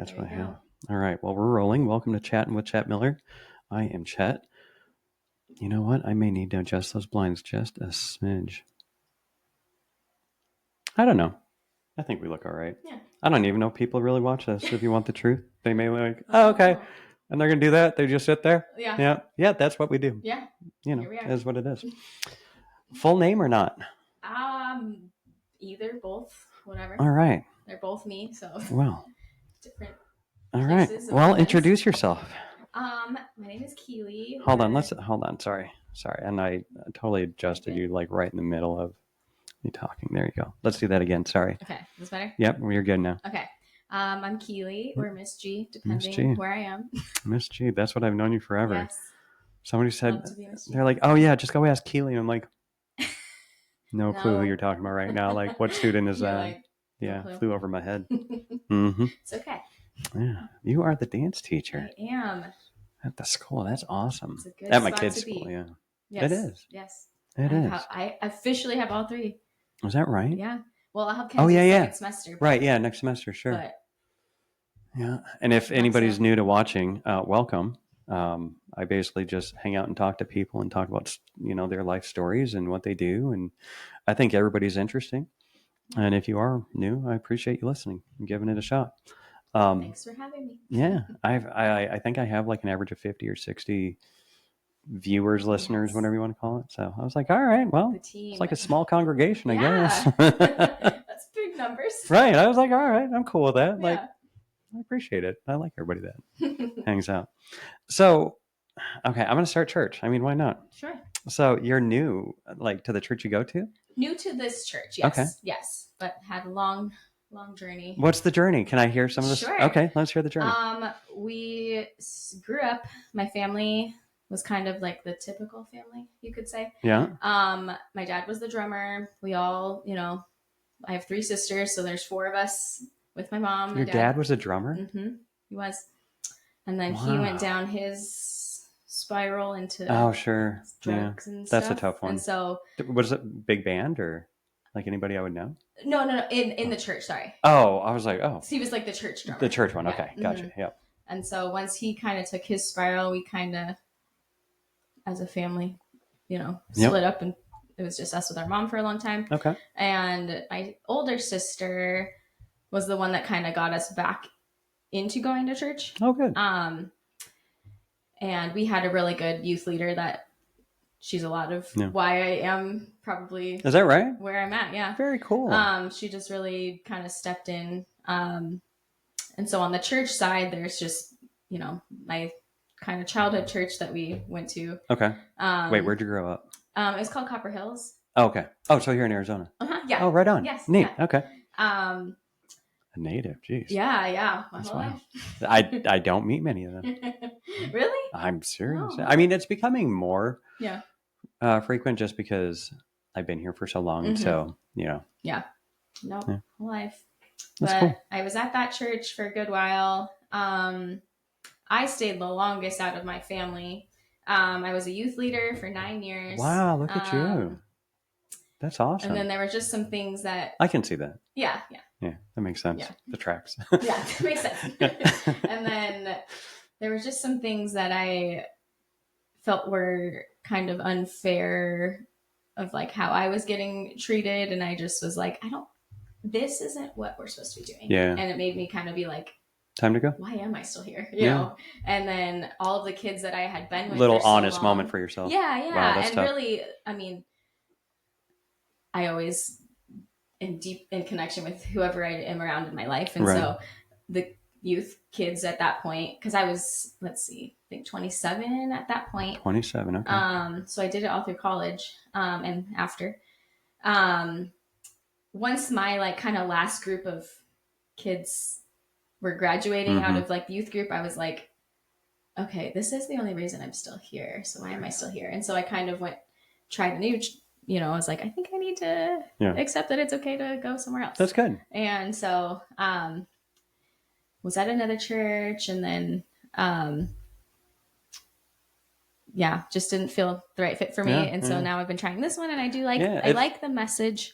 That's what I have. All right. Well, we're rolling. Welcome to Chatting with Chet Miller. I am Chet. You know what? I may need to adjust those blinds just a smidge. I don't know. I think we look all right. Yeah. I don't even know if people really watch this. If you want the truth, they may be like, oh, okay. And they're going to do that. They just sit there. Yeah. Yeah. Yeah. That's what we do. Yeah. You know, Here we are. is what it is. Full name or not? Either, both, whatever. All right. They're both me, so. Well. Different. All right. Well, introduce yourself. My name is Keely. Hold on. Sorry. And I totally adjusted you like right in the middle of me talking. There you go. Let's do that again. Sorry. Okay. Is this better? Yep. You're good now. Okay. I'm Keely or Miss G, depending where I am. Miss G. That's what I've known you forever. Yes. Somebody said, they're like, oh yeah, just go ask Keely. I'm like, no clue who you're talking about right now. Like, what student is that? Like, yeah. Flew over my head. Mm-hmm. It's okay. Yeah. You are the dance teacher. I am. At the school. That's awesome. It's a good at my kids' school, yeah. Yes. It is. Yes. It is. I officially have all three. Was that right? Yeah. Well, I'll have Kenzie second semester. Right, yeah, next semester, sure. But yeah. And if anybody's new to watching, welcome. I basically just hang out and talk to people and talk about, their life stories and what they do. And I think everybody's interesting. And if you are new, I appreciate you listening and giving it a shot. Thanks for having me. Yeah, I think I have like an average of 50 or 60 viewers, listeners, whatever you want to call it. So I was like, all right, well, it's like a small congregation, I guess. That's big numbers. Right. I was like, all right, I'm cool with that. Like, I appreciate it. I like everybody that hangs out. So, okay, I'm going to start church. I mean, why not? Sure. So you're new, like, to the church you go to? New to this church, yes. Okay. Yes, but had a long journey. What's the journey? Can I hear some of this? Sure. Okay, let's hear the journey. We grew up, my family was kind of like the typical family, you could say. Yeah. My dad was the drummer. We all, I have 3 sisters, so there's 4 of us with my mom. Your dad was a drummer? Mm-hmm. He was. And then he went down his spiral into drugs and stuff. That's a tough one. And so was it big band or like anybody I would know? No, in the church, sorry. Oh, I was like, oh. So he was like the church drummer. The church one, okay. Gotcha. Mm-hmm. Yep. And so once he kind of took his spiral, we kind of, as a family, split up, and it was just us with our mom for a long time. Okay. And my older sister was the one that kind of got us back into going to church. Oh, good. And we had a really good youth leader that she's a lot of why I am probably. Is that right? Where I'm at, yeah. Very cool. She just really kind of stepped in. And so on the church side, there's just, my kind of childhood church that we went to. Okay. Wait, where'd you grow up? It's called Copper Hills. Oh, okay. Oh, so you're in Arizona. Yeah. Oh, right on. Yes. Neat. Yeah. Okay. A native, geez. Yeah. My That's whole wild. life. I don't meet many of them. Really? I'm serious. Oh. I mean, it's becoming more Yeah. Frequent just because I've been here for so long. Mm-hmm. So, Yeah. Nope. Yeah. Whole life. That's but cool. I was at that church for a good while. I stayed the longest out of my family. I was a youth leader for 9 years. Wow, look at you. That's awesome. And then there were just some things that... I can see that. Yeah. Yeah, that makes sense. Yeah. The tracks. Yeah, that makes sense. And then there was just some things that I felt were kind of unfair of like how I was getting treated. And I just was like, this isn't what we're supposed to be doing. Yeah. And it made me kind of be like, time to go. Why am I still here? You know? And then all of the kids that I had been with. Little for so honest long, moment for yourself. Yeah. Wow, and tough. really, I mean, I always am deep in connection with whoever I am around in my life. And so the youth kids at that point, because I was, I think 27 at that point. 27, okay. So I did it all through college and after. Once my like kind of last group of kids were graduating out of like the youth group, I was like, okay, this is the only reason I'm still here. So why am I still here? And so I kind of tried a new, I was like, I think I need to accept that it's okay to go somewhere else. That's good. And so was at another church, and then just didn't feel the right fit for me. So now I've been trying this one, and I do like I like the message.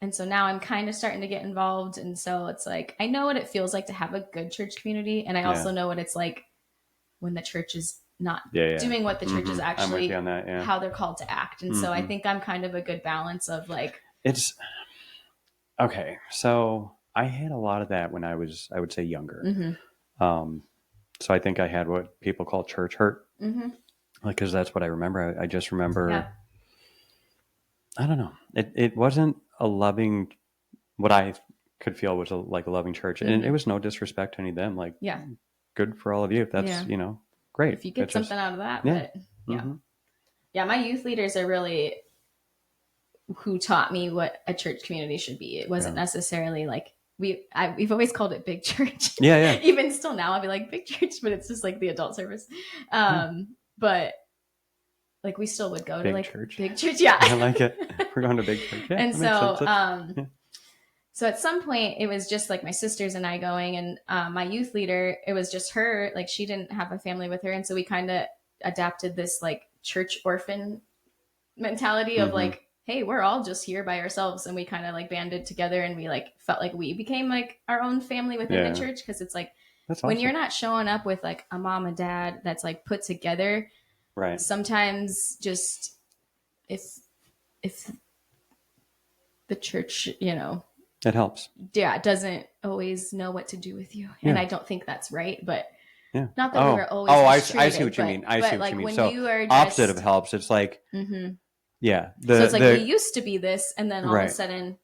And so now I'm kind of starting to get involved. And so it's like, I know what it feels like to have a good church community. And I Yeah. also know what it's like when the church is not Yeah. Yeah. doing what the church is I'm with you actually, on that. Yeah. how they're called to act. And so I think I'm kind of a good balance of like, It's okay. So I had a lot of that when I would say younger. Um, so I think I had what people call church hurt, like, because that's what I remember. I just remember, yeah. I don't know. It wasn't a loving, what I could feel was like a loving church. And it was no disrespect to any of them. Like, Yeah. good for all of you. If that's, Yeah. great. If you get It's something just, out of that, yeah. but yeah. Yeah. My youth leaders are really who taught me what a church community should be. It wasn't necessarily like, we've always called it big church. Yeah. Yeah. Even still now, I'll be like big church, but it's just like the adult service. But like we still would go to Big like church. big church. Yeah. I like it. We're going to big church. Yeah. And that makes so, sense. so at some point it was just like my sisters and I going, and my youth leader, it was just her. Like she didn't have a family with her, and so we kind of adapted this like church orphan mentality of like, hey, we're all just here by ourselves, and we kind of like banded together, and we like felt like we became like our own family within the church, because it's like That's when awesome. you're not showing up with like a mom and dad that's like put together, Right. sometimes just if the church, It helps. doesn't always know what to do with you, and I don't think that's right, but Yeah. not that we were always I see what you mean. I see what you mean. when So you are opposite just, of helps. It's like, yeah. so it's like we used to be this, and then all of a right. sudden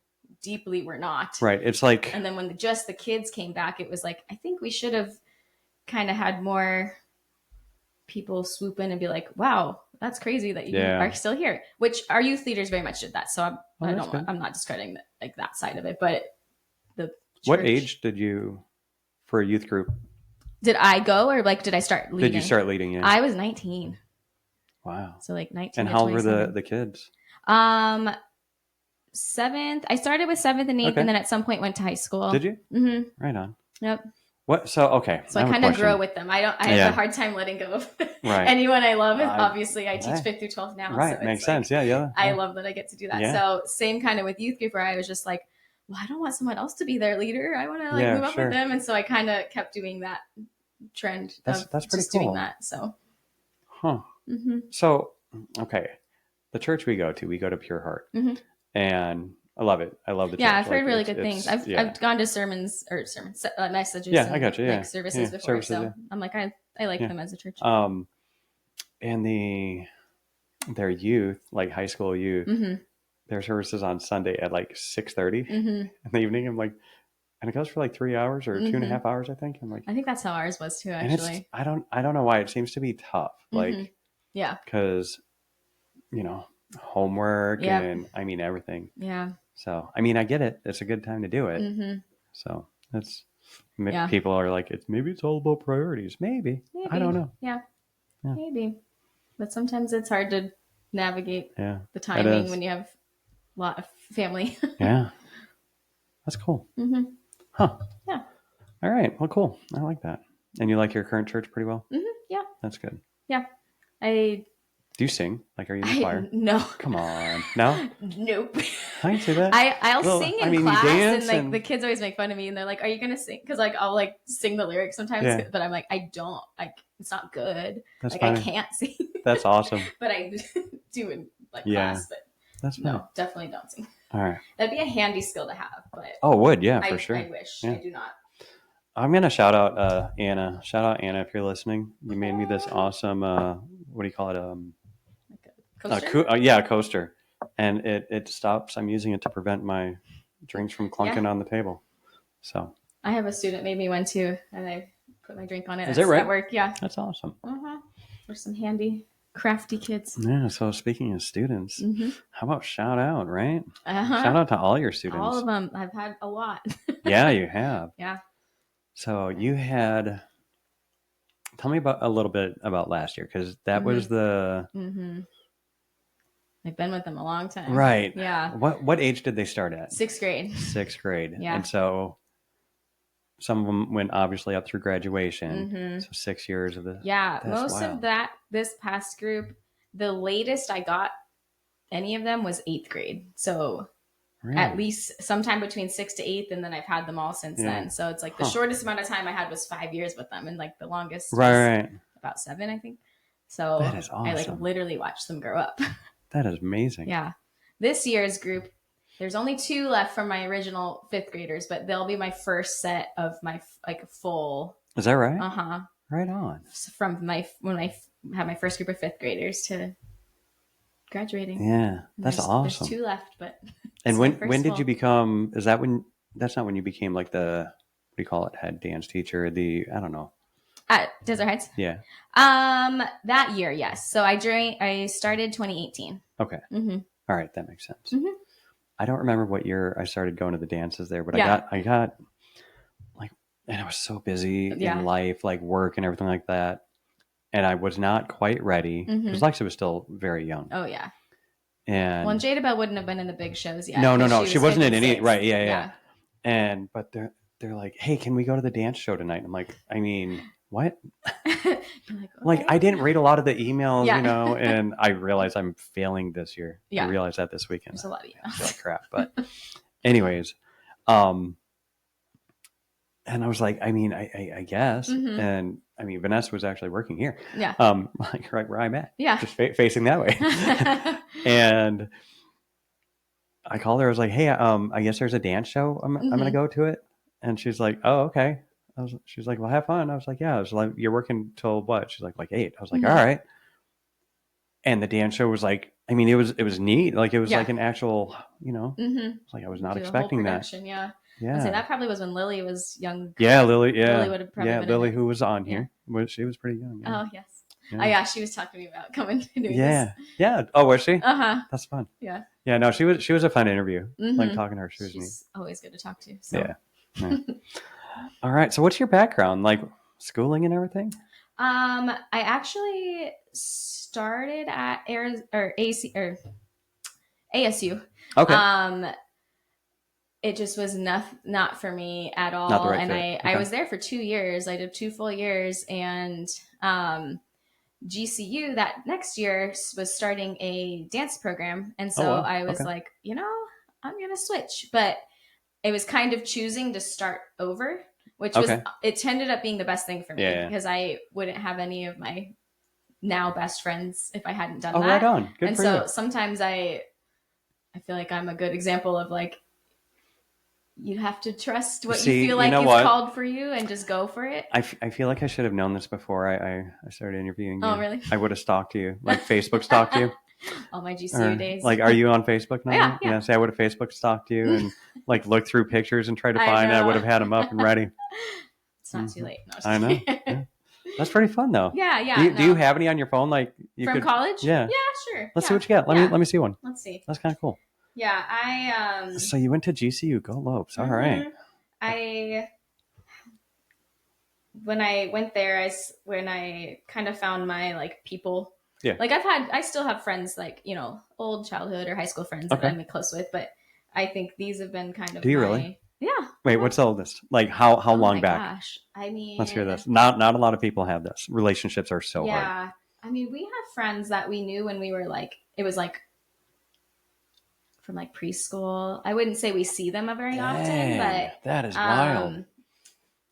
deeply we're not. Right. It's like, And then when just the kids came back, it was like, I think we should have kind of had more people swoop in and be like, wow, that's crazy that you are still here, which our youth leaders very much did that. So I'm not discrediting that, like that side of it, but the what church, age did you, for a youth group, did I go, or like did I start leading? did you start leading in? I was 19. Wow. So like 19. And how old were the kids? Seventh. I started with seventh and eighth, and then at some point went to high school. Did you? Mm-hmm. Right on. Yep. What? So okay. So I kind of grow with them. I have a hard time letting go of anyone I love. Obviously, I teach 5th through 12th now. Right. So makes like, sense. Yeah. I love that I get to do that. Yeah. So same kind of with youth group, where I was just like, well, I don't want someone else to be their leader. I want to like move up with them, and so I kind of kept doing that trend. That's pretty just cool. Doing that. So. Huh. So okay, the church we go to Pure Heart, and I love it. I love the church. Yeah, I've heard really good things. I've gone to sermons messages. Yeah, I got you. Yeah, like services before. Services, so I'm like, I like them as a church. And their youth, like high school youth, their services on Sunday at like 6:30 in the evening. I'm like, and it goes for like 3 hours or 2.5 hours, I think. I'm like, I think that's how ours was too. Actually, I don't know why it seems to be tough. Like, yeah, because homework and I mean everything. Yeah. So I mean, I get it. It's a good time to do it. So that's people are like, maybe it's all about priorities. Maybe. I don't know. Yeah, maybe. But sometimes it's hard to navigate the timing when you have a lot of family. Yeah. That's cool. Huh. Yeah. All right. Well, cool. I like that. And you like your current church pretty well? Yeah. That's good. Yeah. Do you sing? Like, are you in the choir? No. Come on. No? Nope. I can see that. I'll sing in class, and like the kids always make fun of me, and they're like, "Are you gonna sing?" Because like I'll like sing the lyrics sometimes, but I'm like, I don't. Like it's not good. That's like funny. I can't sing. That's awesome. But I do in like class. But that's funny. No, definitely don't sing. All right. That'd be a handy skill to have, but would for sure. I wish. I do not. I'm gonna shout out Anna. Shout out Anna if you're listening. You made me this awesome. What do you call it? Coaster? A coaster, and it stops. I'm using it to prevent my drinks from clunking on the table. So I have a student made me one too, and I put my drink on it. Is it right? At work, yeah. That's awesome. We're some handy, crafty kids. Yeah. So speaking of students, how about shout out? Right. Shout out to all your students. All of them. I've had a lot. Yeah, you have. Yeah. So you had. Tell me a little bit about last year, because that was the. I've been with them a long time. Right. Yeah. What age did they start at? 6th grade. 6th grade. Yeah. And so some of them went obviously up through graduation. So 6 years of this. Yeah. Most of that, this past group, the latest I got any of them was 8th grade. So at Really? least sometime between 6th to 8th, and then I've had them all since Yeah. then. So it's like the Huh. shortest amount of time I had was 5 years with them, and like the longest was Right. about 7, I think. That So is I like awesome. literally watched them grow up. That is amazing. Yeah. This year's group, there's only 2 left from my original 5th graders, but they'll be my first set of my like full. Is that right? Uh-huh. Right on. From my when I had my first group of 5th graders to graduating. Yeah, that's There's awesome. 2 left, but And it's my when first did you full. become? Is that when? That's not when you became like the what do you call it? Head dance teacher. I don't know. At Desert Heights? Yeah. That year, yes. So I started 2018. Okay. Mm-hmm. All right, that makes sense. Mm-hmm. I don't remember what year I started going to the dances there, but Yeah. I got like, and I was so busy in Yeah. life, like work and everything like that, and I was not quite ready because Mm-hmm. Lexa was still very young. Oh yeah. And Well, and Jada Bell wouldn't have been in the big shows yet no, no, because no, she she was wasn't fifth in and any. sixth. Right? Yeah, yeah. Yeah. And but they're like, hey, can we go to the dance show tonight? I'm like, I mean, what? You're like, Like okay. I didn't read a lot of the emails, Yeah. you know, and I realized I'm failing this year. I Yeah. realized that this weekend. There's a lot of I feel emails. like crap. But anyways, um, and I was like, I mean, I guess. Mm-hmm. And I mean, Vanessa was actually working here, Yeah. like right where I'm at, Yeah. just facing that way. And I called her. I was like, hey, I guess there's a dance show. I'm gonna Mm-hmm. go to it. And she's like, oh, okay. She's like, well, have fun. I was like, yeah. I was like, you're working till what? She's like 8. I was like, Mm-hmm. all right. And the dance show was like, I mean, it was neat. Like it was Yeah. like an actual, you know, Mm-hmm. like I was not Do the whole expecting that. production, yeah. I say Yeah. that probably was when Lily was young. Yeah, Lily. Lily Yeah, would have probably yeah, been Lily, in it. who was on Yeah. here, she was pretty young. Yeah. Oh yes. Yeah. Oh yeah, she was talking to me about coming to doing Yeah, yeah. Oh, was she? this. Uh-huh. That's fun. Yeah. Yeah, no, she was a fun interview. Mm-hmm. Like talking to her, she was neat. She's always good to talk to. So. Yeah. Yeah. All right. So, what's your background? Like schooling and everything? I actually started at ASU. Okay. It just was not for me at all. Not the right And fit. I Okay. was there for 2 years. I did 2 full years, and GCU that next year was starting a dance program, and so Oh, wow. I was Okay. like, I'm gonna switch, but it was kind of choosing to start over, which Okay. it ended up being the best thing for me Yeah. because I wouldn't have any of my now best friends if I hadn't done Oh, that. right on. Good And for so you. sometimes I feel like I'm a good example of like you have to trust what See, you feel you like know is what? called for you and just go for it. I feel like I should have known this before I started interviewing you. Oh, really? I would have stalked you, like Facebook stalked you. All my GCU days. Like, are you on Facebook now? Yeah. Say I would have Facebook stalked you and like looked through pictures and tried to I find it. I know. would have had them up and ready. It's not too late. No, I know. Yeah. That's pretty fun though. Yeah. Do you have any on your phone? Like you from could, college? Yeah. Yeah, sure. Let's see what you got. Let me see one. Let's see. That's kind of cool. Yeah, I So you went to GCU. Go Lopes. All right. When I went there, when I kind of found my like people. Yeah. Like I still have friends like old childhood or high school friends that I'm close with, but I think these have been kind of. Do you really? Yeah. Wait, what's the oldest? Like how long back? Gosh, I mean, let's hear this. Not a lot of people have this. Relationships are so hard. Yeah, I mean, we have friends that we knew when we were like, it was like from like preschool. I wouldn't say we see them very often, but that is wild.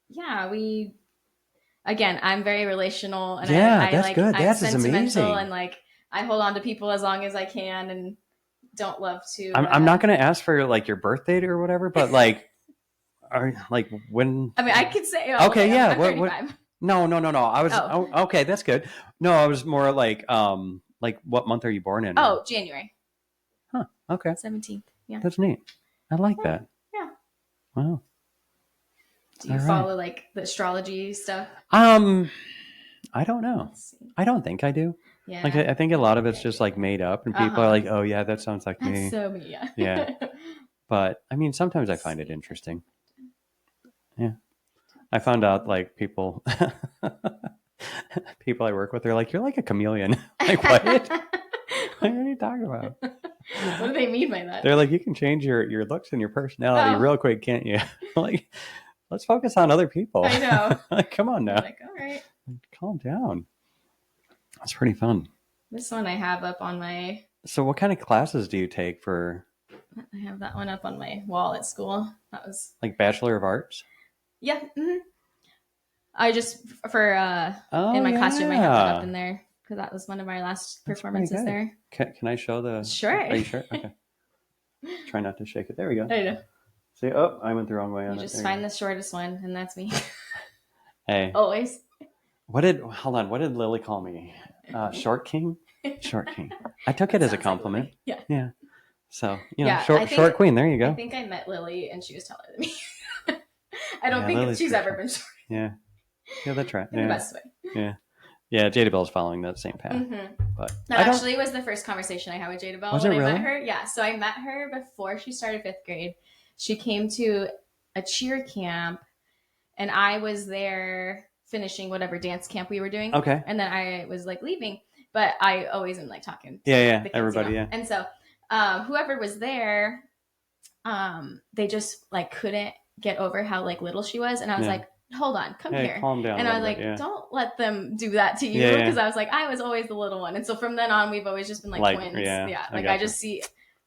Yeah, again, I'm very relational, and yeah, I that's like good. I'm That's sentimental, amazing. and like I hold on to people as long as I can, and don't love to. I'm not going to ask for like your birth date or whatever, but like, when? I mean, I could say. Okay, yeah. I'm 35. No. I was okay. That's good. No, I was more like what month are you born in? Oh, January. Huh. Okay. 17th. Yeah. That's neat. I like that. Yeah. Wow. Do you follow like the astrology stuff? I don't know. I don't think I do. Yeah. Like I think a lot of it's just like made up, and people are like, "Oh yeah, that sounds like me." That's so me. Yeah. Yeah. But I mean, sometimes I find it interesting. Yeah. I found out like people I work with, they're like, "You're like a chameleon." Like what? What are you talking about? What do they mean by that? They're like, you can change your looks and your personality real quick, can't you? Like, let's focus on other people. I know. Like, come on now. Like, all right. Calm down. That's pretty fun. This one I have up on my. So what kind of classes do you take for I have that one up on my wall at school. That was Like Bachelor of Arts? yeah. I just for Oh in my costume I have that up yeah, in there because that was one of our last that's pretty performances good. there. Can I show the? Sure. Are you sure? Okay. Try not to shake it. There we go. I know. See, oh, I went the wrong way You on it. just There you find go. the shortest one, and that's me. Hey, Always. what did? Hold on. What did Lily call me? Short King. Short King. I took it That as a sounds like compliment. Lily. Yeah. Yeah. So Yeah. short queen. There you I go. think I met Lily, and she was taller than me. I don't Yeah, think Lily's she's pretty ever short. been short Yeah. Yeah, that's right. in the Yeah. best way. Yeah. Yeah. Jada Bell's following that same path, but That I don't. actually was the first conversation I had with Jada Bell Was it when I met really? her. Yeah, so I met her before she started fifth grade. She came to a cheer camp, and I was there finishing whatever dance camp we were doing, Okay. and then I was like leaving. But I always am like talking to Yeah. Yeah. the kids, Everybody. Yeah. And so whoever was there, they just like couldn't get over how like little she was, and I was Yeah. like, hold on, come Hey, here. calm down a And I little was bit. like, Yeah. don't let them do that to you, Yeah. because Yeah. I was like, I was always the little one. And so from then on we've always just been like twins. Yeah. Yeah, I like I gotcha. just see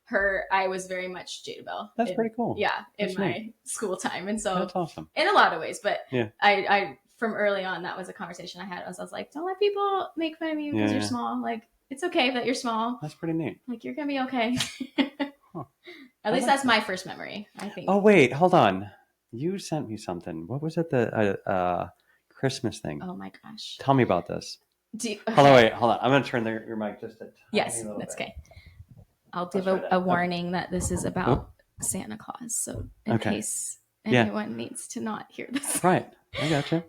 her. I was very much Jada Bell That's pretty cool. yeah, in That's my neat. school time. And so That's awesome. in a lot of ways, but Yeah. I from early on that was a conversation I had. I was like, don't let people make fun of you because Yeah. you're Yeah. small. Like it's okay that you're small. That's pretty neat. Like you're gonna be okay. Huh. At I least like that's that. my first memory, I think. Oh wait, hold on. You sent me something. What was it? The Christmas thing. Oh my gosh. Tell me about this. Okay. Hold on, wait, hold on. I'm gonna turn your mic just a tiny Yes, little that's bit. okay. I'll Let's give try that. a Okay. warning that this is about Oop. Santa Claus. So in Okay. case Yeah. anyone needs to not hear this. Right. I gotcha.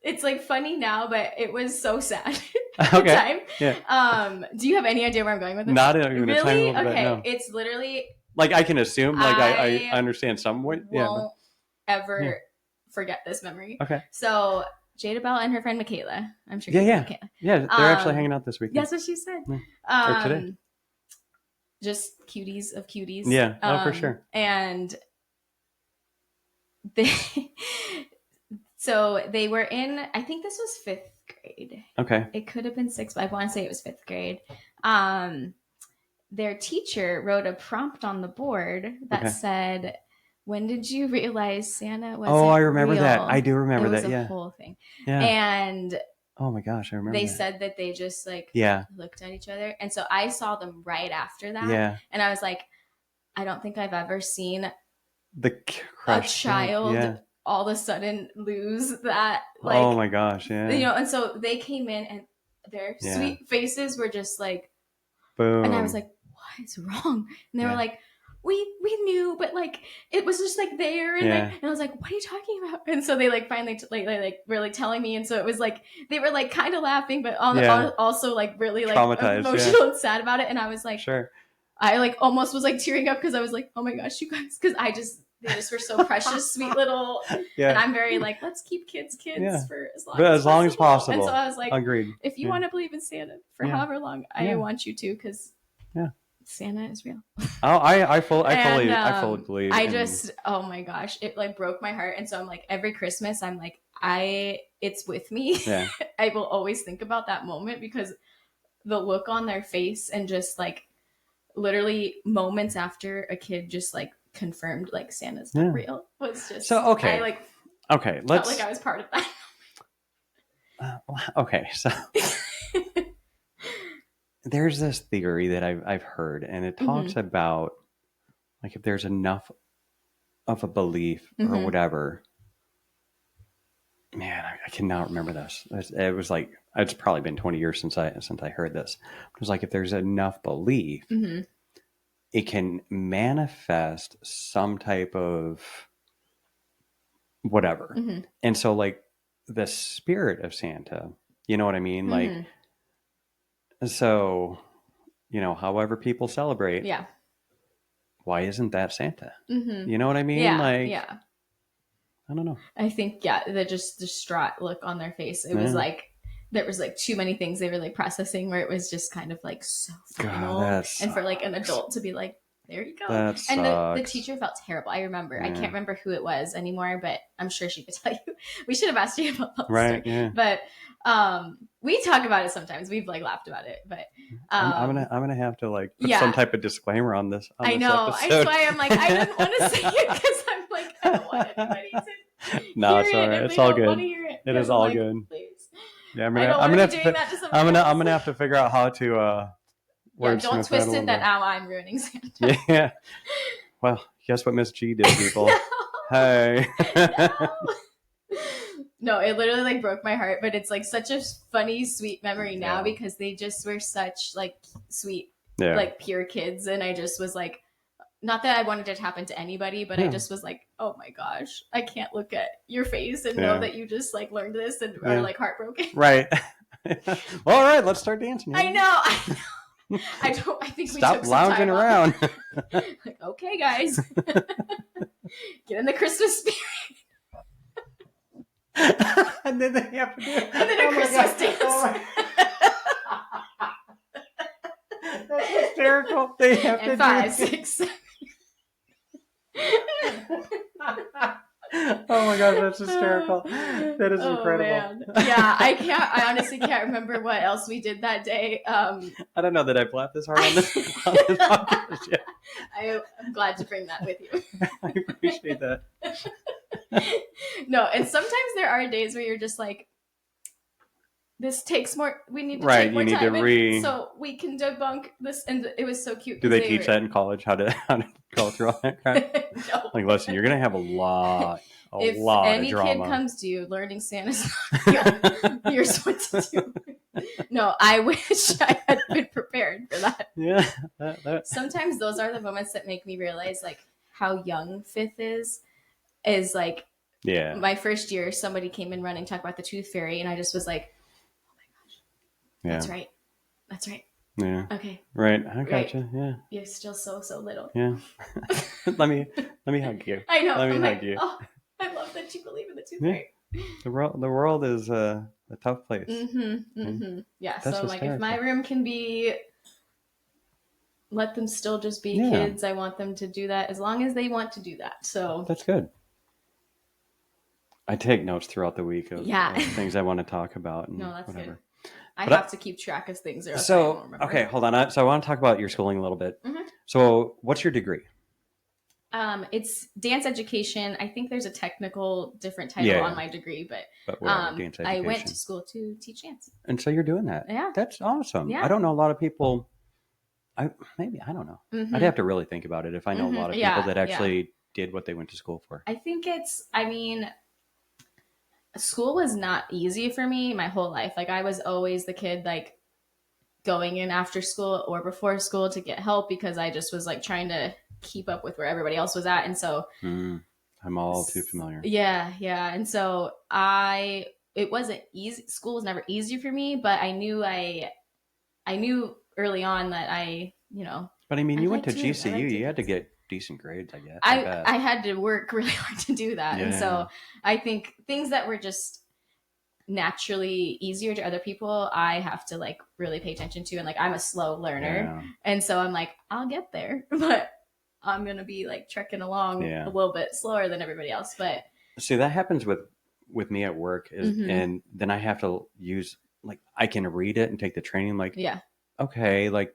It's like funny now, but it was so sad at the Okay. time. Yeah. Do you have any idea where I'm going with this? Not even a tiny Really? little bit. Okay. No. It's literally Like I can assume. Like I I understand some way. Yeah. won't ever forget this memory. Okay. So Jada Bell and her friend Michaela. I'm sure Yeah. you know Yeah. Michaela. Yeah. They're actually hanging out this weekend. That's what she said. Yeah. Or today. Just cuties of cuties. Yeah. Oh, for sure. And they so they were in, I think this was fifth grade. Okay. It could have been sixth, but I want to say it was fifth grade. Their teacher wrote a prompt on the board that said, when did you realize Santa wasn't Oh, I remember real? that. I do remember it was that. Yeah. a whole thing. Yeah. And oh my gosh, I remember they that. said that they just like looked at each other. And so I saw them right after that. Yeah. And I was like, I don't think I've ever seen The a child all of a sudden lose that. Like, oh my gosh, yeah. And so they came in and their sweet faces were just like, boom. And I was like, what is wrong? And they were like, we knew, but like it was just like there, and and I was like, what are you talking about? And so they like finally were like telling me, and so it was like they were like kind of laughing, but also like really like emotional and sad about it. And I was like, sure. I like almost was like tearing up because I was like, oh my gosh, you guys, because they just were so precious, sweet little. And I'm very like, let's keep kids for as long as possible. And so I was like, agreed. If you want to believe in Santa for however long, I want you to, because Santa is real. Oh, I fully believe. Oh my gosh, it like broke my heart. And so I'm like, every Christmas, I'm like, it's with me. Yeah. I will always think about that moment because the look on their face and just like literally moments after a kid just like confirmed like Santa's not real was just so okay. Let's felt like I was part of that. Okay, so there's this theory that I've heard, and it talks about like if there's enough of a belief or whatever. Man, I cannot remember this. It was like it's probably been 20 years since I heard this. It was like if there's enough belief, it can manifest some type of whatever. And so like the spirit of Santa, you know what I mean? Like, so, however people celebrate, why isn't that Santa? You know what I mean? I don't know. I think, the just distraught look on their face. It was like, there was like too many things they were like processing where it was just kind of like so final. And for like an adult to be like, There you go. That And the sucks. teacher felt terrible. I remember. I Yeah. can't remember who it was anymore, but I'm sure she could tell you. We should have asked you about the Right. story. Yeah. But we talk about it sometimes. We've like laughed about it. But I'm gonna have to like put some yeah, type of disclaimer on I this know. That's episode. why I'm like, I didn't want to say it because I'm like, I don't want anybody to No, hear it's all it right. if It's they all don't want good. to hear it. It is Because I'm all like, good. please. Yeah, I don't I'm want to gonna be have doing that to somebody I'm else. gonna have to figure out how to Yeah, don't wordsmith that a twist little it that bit. now I'm ruining Santa. Yeah. Well, guess what Miss G did, people? No. Hey. No. No, it literally like broke my heart, but it's like such a funny, sweet memory now Yeah. because they just were such like sweet, Yeah. like pure kids. And I just was like, not that I wanted it to happen to anybody, but I Yeah. just was like, oh my gosh, I can't look at your face and know Yeah. that you just like learned this and are Yeah. like heartbroken. Right. Well, all right, let's start dancing. I know. I don't. I think we Stop took some lounging time around. like, okay, guys, get in the Christmas spirit. And then they have to do it. And then a Christmas dance. That's hysterical. They have And to 5, do it. 6, 7. Oh my gosh, that's hysterical. That is incredible. Man. Yeah, I can't. I honestly can't remember what else we did that day. I don't know that I've laughed this hard on this podcast yet. I'm glad to bring that with you. I appreciate that. No, and sometimes there are days where you're just like, this takes more. We need to Right, take more you need time, to so we can debunk this. And it was so cute. Do they teach that in college? How to go through all that crap? No. Like, listen, you're gonna have a lot If of any drama. kid comes to you learning Santa's not real, here's what to do. No, I wish I had been prepared for that. Yeah. Sometimes those are the moments that make me realize like how young fifth is. Is like, yeah. My first year, somebody came in running, talk about the tooth fairy, and I just was like, oh my gosh, Yeah. that's right. That's right. Yeah. Okay. Right. I gotcha. Right. Yeah. You're still so little. Yeah. let me hug you. I know. Let me I'm hug like, you. oh, I love that you believe in the tooth Yeah. fairy. The world is a tough place. Mm-hmm. Mm-hmm. Yeah. That's so I'm like, if hysterical. my room can be, let them still just be Yeah. kids. I want them to do that as long as they want to do that. So That's good. I take notes throughout the week of things I want to talk about and no, that's whatever. good. I have to keep track of things. Or else I So, won't remember. okay, hold on. So I want to talk about your schooling a little bit. Mm-hmm. So what's your degree? It's dance education. I think there's a technical different title on my degree, but whatever, dance education. I went to school to teach dance. And so you're doing that. Yeah. That's awesome. Yeah. I don't know a lot of people. I don't know. Mm-hmm. I'd have to really think about it if I know a lot of people that actually did what they went to school for. I think school was not easy for me my whole life. Like I was always the kid like going in after school or before school to get help because I just was like trying to keep up with where everybody else was at. And so I'm all too familiar. Yeah. And so it wasn't easy. School was never easy for me, but I knew early on that But I mean, you went to GCU, you had to get decent grades, I guess. I had to work really hard to do that. Yeah. And so I think things that were just naturally easier to other people, I have to like really pay attention to. And like, I'm a slow learner. Yeah. And so I'm like, I'll get there, but I'm going to be like trekking along a little bit slower than everybody else. But see, that happens with me at work and then I have to use, like, I can read it and take the training. Like, okay, like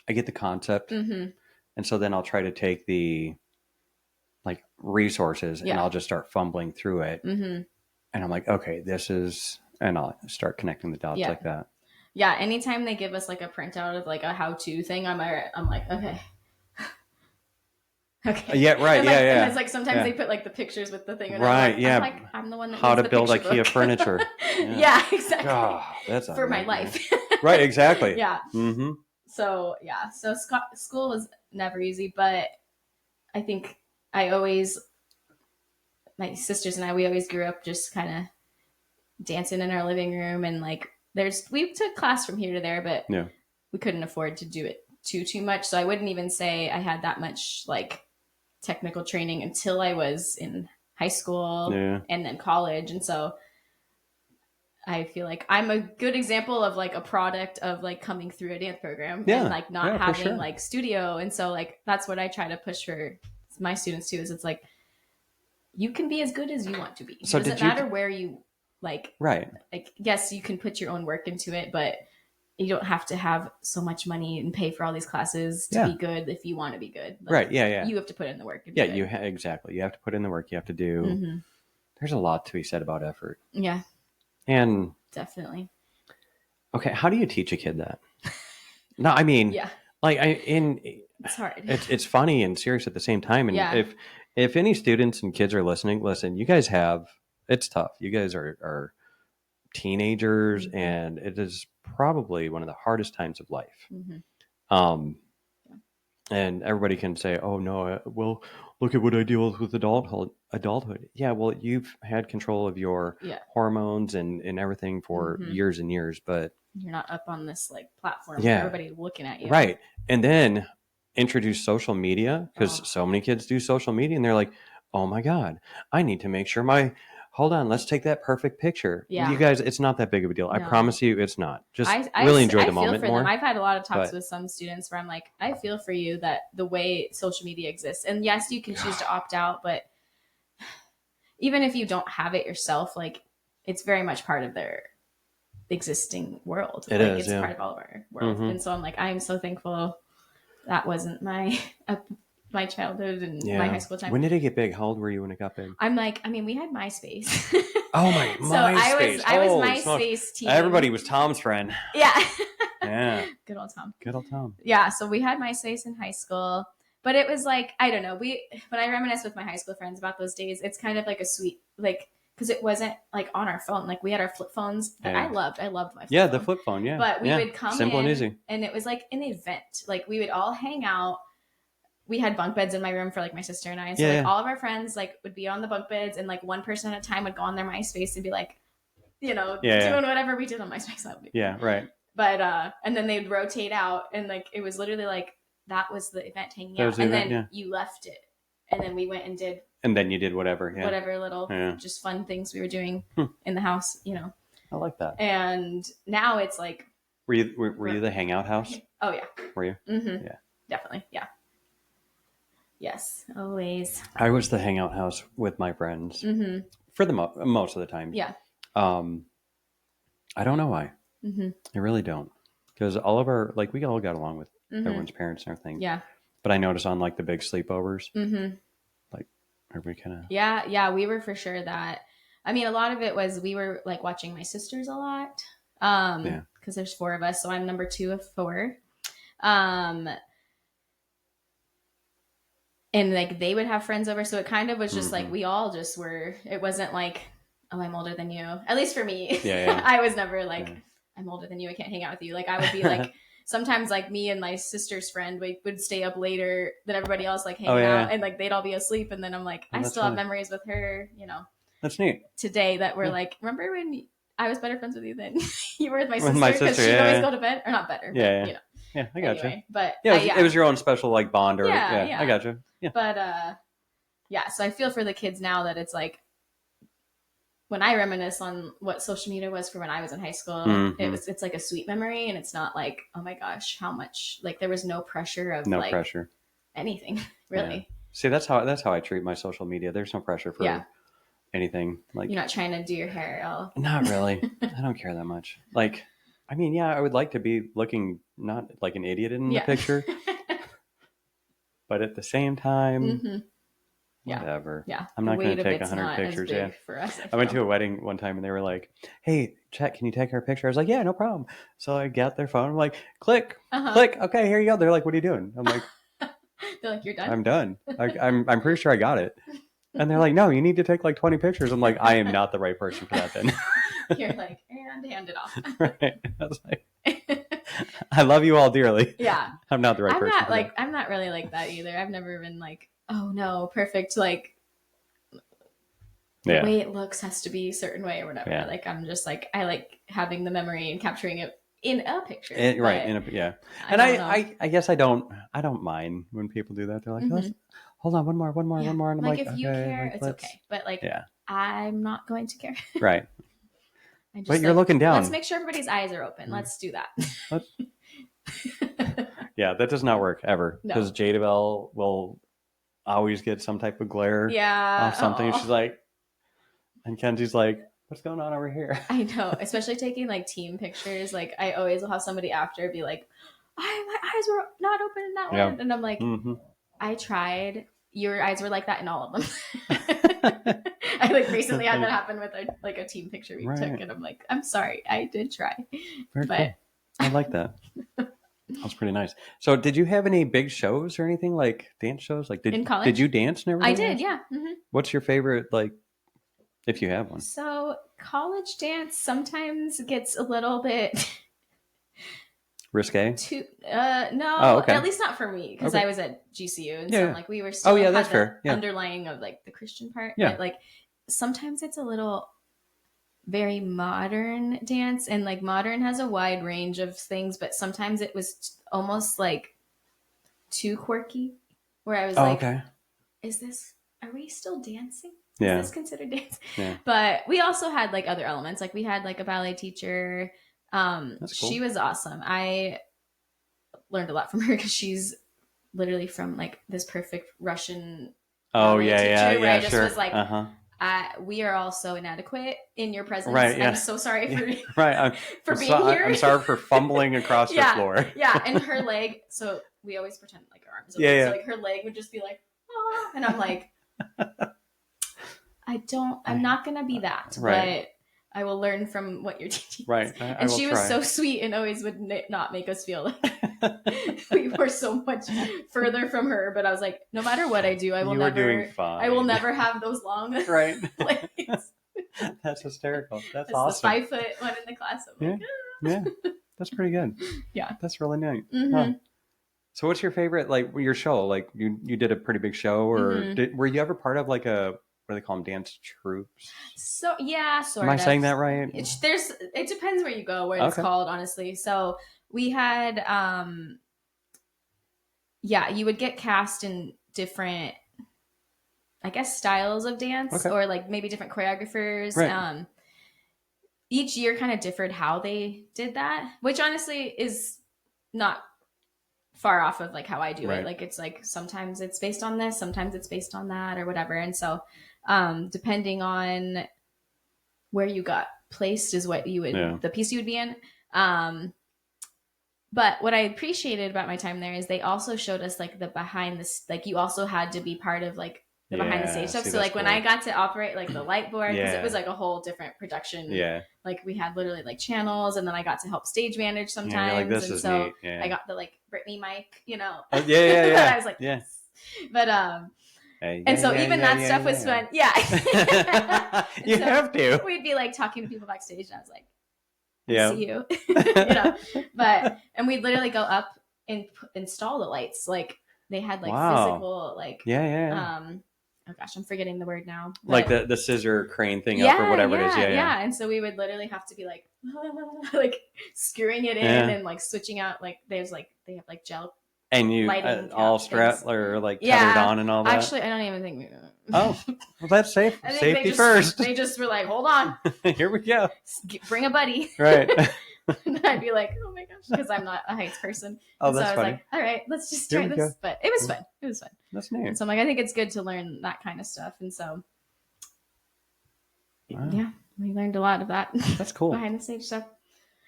I get the concept. Mm-hmm. And so then I'll try to take the like resources and I'll just start fumbling through it. Mm-hmm. And I'm like, okay, and I'll start connecting the dots like that. Yeah. Anytime they give us like a printout of like a how-to thing, I'm like, okay. Okay. Yeah, right. And yeah. And it's like sometimes they put like the pictures with the thing. And right. I'm like, I'm the one that how to the build IKEA book. furniture. Yeah, exactly. Oh, that's for my life. Right. Exactly. Yeah. Mm-hmm. So school was never easy, but I think my sisters and we always grew up just kind of dancing in our living room, and like we took class from here to there, but we couldn't afford to do it too much. So I wouldn't even say I had that much like technical training until I was in high school and then college. And so I feel like I'm a good example of like a product of like coming through a dance program and Yeah. like not Yeah, for having sure. like studio. And so like that's what I try to push for my students too, is it's like you can be as good as you want to be. It So doesn't did you, matter where you like right. like yes, you can put your own work into it, but you don't have to have so much money and pay for all these classes to Yeah. be good if you want to be good. Like Right. Yeah. Yeah. you have to put in the work to be Yeah. good. Exactly. You have to put in the work. You have to do, Mm-hmm. there's a lot to be said about effort. Yeah, And definitely. okay, how do you teach a kid that? No, I mean, Yeah, like it's hard. it's funny and serious at the same time. And Yeah. if any students and kids are listening, listen, you guys have, it's tough. You guys are teenagers, Mm-hmm. and it is probably one of the hardest times of life. Mm-hmm. Um, Yeah. and everybody can say, "Oh no, well, look at what I deal with adulthood." Yeah, well, you've had control of your Yeah. hormones and everything for Mm-hmm. years and years, but You're not up on this like platform for yeah, everybody looking at you. right. And then introduce social media, Oh, because so many kids do social media and they're like, oh my God, I need to make sure hold on, let's take that perfect picture. You yeah. guys, it's not that big of a deal. I No. promise you it's not. Just I, I, really enjoy I the feel moment for them. more. I've had a lot of talks But with some students where I'm like, I feel for you that the way social media exists, and yes, you can choose to opt out, but even if you don't have it yourself, like it's very much part of their existing world. it Like is, it's yeah. part of all of our world. Hmm. And so I'm like, I'm so thankful that wasn't my my childhood and my high Yeah. school time. When did it get big? How old were you when it got big? I'm like, I mean, we had MySpace. Oh my, So MySpace. I was Holy smokes. MySpace teen. Everybody was Tom's friend. Yeah. Yeah. Good old Tom. Good old Tom. Yeah, so we had MySpace in high school, but it was like I don't know. When I reminisce with my high school friends about those days, it's kind of like a sweet like because it wasn't like on our phone. Like we had our flip phones that Yeah. I loved. I loved my flip Yeah, phone. the flip phone. Yeah. But we yeah. would come Simple in, and easy. and it was like an event. Like we would all hang out. We had bunk beds in my room for like my sister and I. And so like all of our friends like would be on the bunk beds, and like one person at a time would go on their MySpace and be like, doing whatever we did on MySpace. Yeah, right. But and then they'd rotate out, and like it was literally like that was the event hanging That was out, the and event, then yeah. you left it, and then we went and did And then you did whatever. Yeah. whatever little Yeah. just fun things we were doing Hmm. in the house, I like that. And now it's like, Were you the hangout house? oh yeah, Were you? mm-hmm. Yeah. Definitely, yeah, yes, always, I was the hangout house with my friends mm-hmm. for the most of the time. Yeah, I don't know why. mm-hmm. I really don't, because all of our we all got along with Mm-hmm. everyone's parents and everything. Yeah, But I noticed on like the big sleepovers, mm-hmm. like everybody kind of yeah, we were for sure that. I mean, a lot of it was we were like watching my sisters a lot, because there's 4 of us, so I'm number 2 of 4. And like they would have friends over, so it kind of was just like we all just were. It wasn't like, oh, I'm older than you. At least for me, Yeah. I was never like, I'm older than you, I can't hang out with you. Like I would be like, sometimes like me and my sister's friend would stay up later than everybody else, like hanging out, and like they'd all be asleep, and then I'm like, I still have memories with her, That's neat. today that were like, remember when I was better friends with you than you were with my With my sister, because sister, she'd always go to bed, or not better, Yeah, but, yeah, I got anyway, you. but Yeah, it was your own special like bond, or Yeah. I got you. Yeah, but yeah, so I feel for the kids now that it's like when I reminisce on what social media was for when I was in high school, Mhm. it's like a sweet memory, and it's not like, oh my gosh, how much, like there was no pressure of no like pressure. anything really. Yeah. See, that's how I treat my social media. There's no pressure for anything. Like You're not trying to do your hair all. not really. I don't care that much. Like, I mean, yeah, I would like to be looking not like an idiot in the picture, but at the same time, mm-hmm. whatever. Yeah, I'm not going to take 100 pictures. Yeah, for us. I went to a wedding one time and they were like, "Hey, Chet, can you take our picture?" I was like, "Yeah, no problem." So I got their phone. I'm like, "Click, click. Okay, here you go." They're like, "What are you doing?" I'm like, "They're like, you're done." I'm done. I'm pretty sure I got it. And they're like, "No, you need to take like 20 pictures." I'm like, "I am not the right person for that." Then you're like, and hand it off. Right. I was like, I love you all dearly. Yeah, I'm not the right person. I'm not really like that either. I've never been like, oh no, perfect. Like the way it looks has to be a certain way or whatever. Yeah. Like I'm just like, I like having the memory and capturing it in a picture. Right. And I guess I don't mind when people do that. They're like, hold on, one more. And I'm like if you care, it's okay. But like, I'm not going to care. Right. I But just you're like, looking let's down. make sure everybody's eyes are open. Mm. Let's do that. Let's- yeah, that does not work ever because No. Jadabel will always get some type of glare off Yeah. something. And she's Oh, like, and Kenzie's like, what's going on over here? I know. Especially taking like team pictures. Like I always will have somebody after be like, my eyes were not open in that Yeah. one. And I'm like, Mm-hmm. I tried. Your eyes were like that in all of them. I like recently That's had funny. that happen with a team picture we took, Right. and I'm like, I'm sorry, I did try, Very but cool. I like that. That's pretty nice. So, did you have any big shows or anything like dance shows? Like, in did you college, dance and I everything? did, Last year? yeah. What's your favorite, like, if you have one? So college dance sometimes gets a little bit Risque? too. Oh, No, okay. at least not for me because Okay. I was at GCU, and Yeah, so yeah. like we were Oh, still yeah, had that's the fair. Yeah. underlying of like the Christian part, Yeah. but like sometimes it's a little very modern dance, and like modern has a wide range of things, but sometimes it was almost like too quirky, where I was Oh, like, okay. is this, are we still dancing? Is Yeah. this considered dance? Yeah. But we also had like other elements. Like we had like a ballet teacher. That's She cool. was awesome. I learned a lot from her because she's literally from like this perfect Russian Oh, ballet yeah, yeah, teacher where I yeah, just was sure. like, Uh huh. we are all so inadequate in your presence. Right, I'm yeah. so sorry Yeah, for right. for being here. I'm sorry for fumbling across your Yeah, floor. yeah. And her leg. So we always pretend like her arms Yeah, open. So yeah. like her leg would just be like, ah, and I'm like, I'm not gonna be that, Right, but I will learn from what you're teaching. right. I And will she was try. so sweet and always would not make us feel like we were so much further from her. But I was like, no matter what I do, You were doing fine. I will never have those long Right. legs. That's hysterical. That's It's awesome. the 5 foot one in the class. I'm Yeah, like, yeah. That's pretty good. yeah. That's really nice. Huh. Mm-hmm. So, what's your favorite, like your show? Like you did a pretty big show, or Mm-hmm. were you ever part of like a what do they call them, dance troops? So yeah, Am sort I of. saying that right? It depends where you go, what it's Okay. called, honestly. So we had yeah, you would get cast in different, I guess, styles of dance Okay. or like maybe different choreographers. Right. Each year kind of differed how they did that, which honestly is not far off of like how I do it. Right. Like it's like sometimes it's based on this, sometimes it's based on that or whatever. And so depending on where you got placed is what you would Yeah. the piece you would be in. But what I appreciated about my time there is they also showed us like the behind the like you also had to be part of like the behind the stage stuff. See, So that's like when cool. I got to operate like the light board because it Yeah. was like a whole different production. Yeah. Like we had literally like channels, and then I got to help stage manage Yeah. You're sometimes, like, this and is so neat. Yeah. I got the like Britney mic, you know. Oh, yeah, yeah, yeah. I was like, Yeah. yes. But Hey, and yeah, so yeah, even yeah, that yeah, stuff was yeah. fun. Yeah. You so have to. we'd be like talking to people backstage, and I was like, Yeah. see you, you know. But and we'd literally go up and install the lights. Like they had like Wow. physical like Yeah, yeah, yeah. oh gosh, I'm forgetting the word now. Like But the scissor crane thing yeah, up or whatever it is. Yeah, yeah. And so we would literally have to be like like screwing it in Yeah. and like switching out. Like there's like they have like gel And you lighting all things. strapped or like tethered Yeah. on and all that. Actually, I don't even think. Oh, well, that's safe. I think Safety they first. They just were like, hold on, Here we go. bring a buddy. Right. And I'd be like, oh my gosh, because I'm not a heights person. Oh, And so that's I was funny. like, all right, let's just Here try we this. go. But it was fun. It was fun. That's And neat. so I'm like, I think it's good to learn that kind of stuff. And so, Wow. yeah, we learned a lot of that. That's cool. Behind the stage stuff. And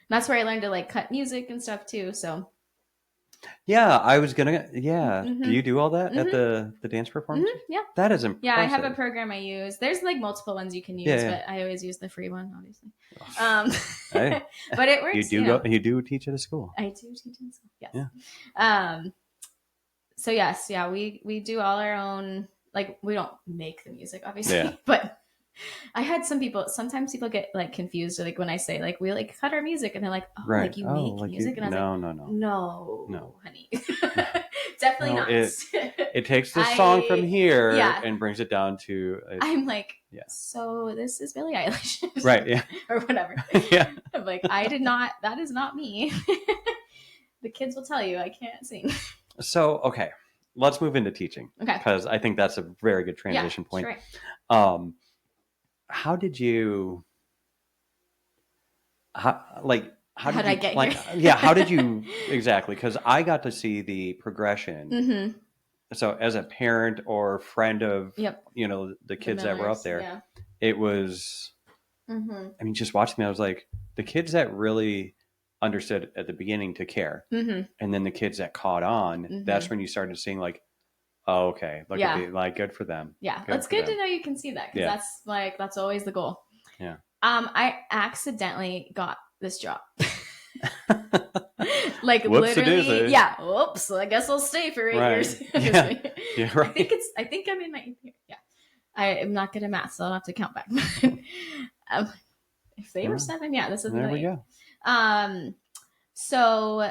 that's where I learned to like cut music and stuff too. So, Yeah, I was gonna. Yeah, Mhm. do you do all that at Mhm. the dance performance? yeah. That is impressive. Yeah, I have a program I use. There's like multiple ones you can use, Yeah, yeah. but I always use the free one, obviously. Hey, But it works. you do teach at a school. I do teach in school. Yes. Yeah. So yes, yeah, we do all our own. Like we don't make the music, obviously, Yeah. but I had sometimes people get like confused, like when I say like we like cut our music, and they're like, oh, Right. like you Oh, make like music, and I was no, like, no, no. no, honey, No, definitely not. It takes the song from here yeah. and brings it down to. I'm like, Yeah. So this is Billie Eilish, Right? Yeah. or whatever. Yeah. I'm like, that is not me. The kids will tell you I can't sing. So okay, let's move into teaching. Okay. Because I think that's a very good transition point. Sure. How did you? how How did did I you get plan? here? Yeah, how did you exactly? Because I got to see the progression. Mm-hmm. So as a parent or friend of Yep. the The kids that were up Millers. there, Yeah. it was. Mm-hmm. I mean, just watching me, I was like, the kids that really understood at the beginning to care, Mm-hmm. and then the kids that caught on. Mm-hmm. That's when you started seeing like, oh, okay, look at Yeah. the like, good for them, Yeah. good That's for good to them. know you can see that because Yeah, that's always the goal. yeah. I accidentally got this job. Like Whoops, a literally, doozy. yeah. Oops. I guess I'll stay for 8 years. Right. Yeah. Yeah. Right. I think I'm in my 8th year. Yeah. I am not good at math, so I'll have to count back. um, if they were Yeah. 7, yeah, this would be There my we 8th. go. Um, so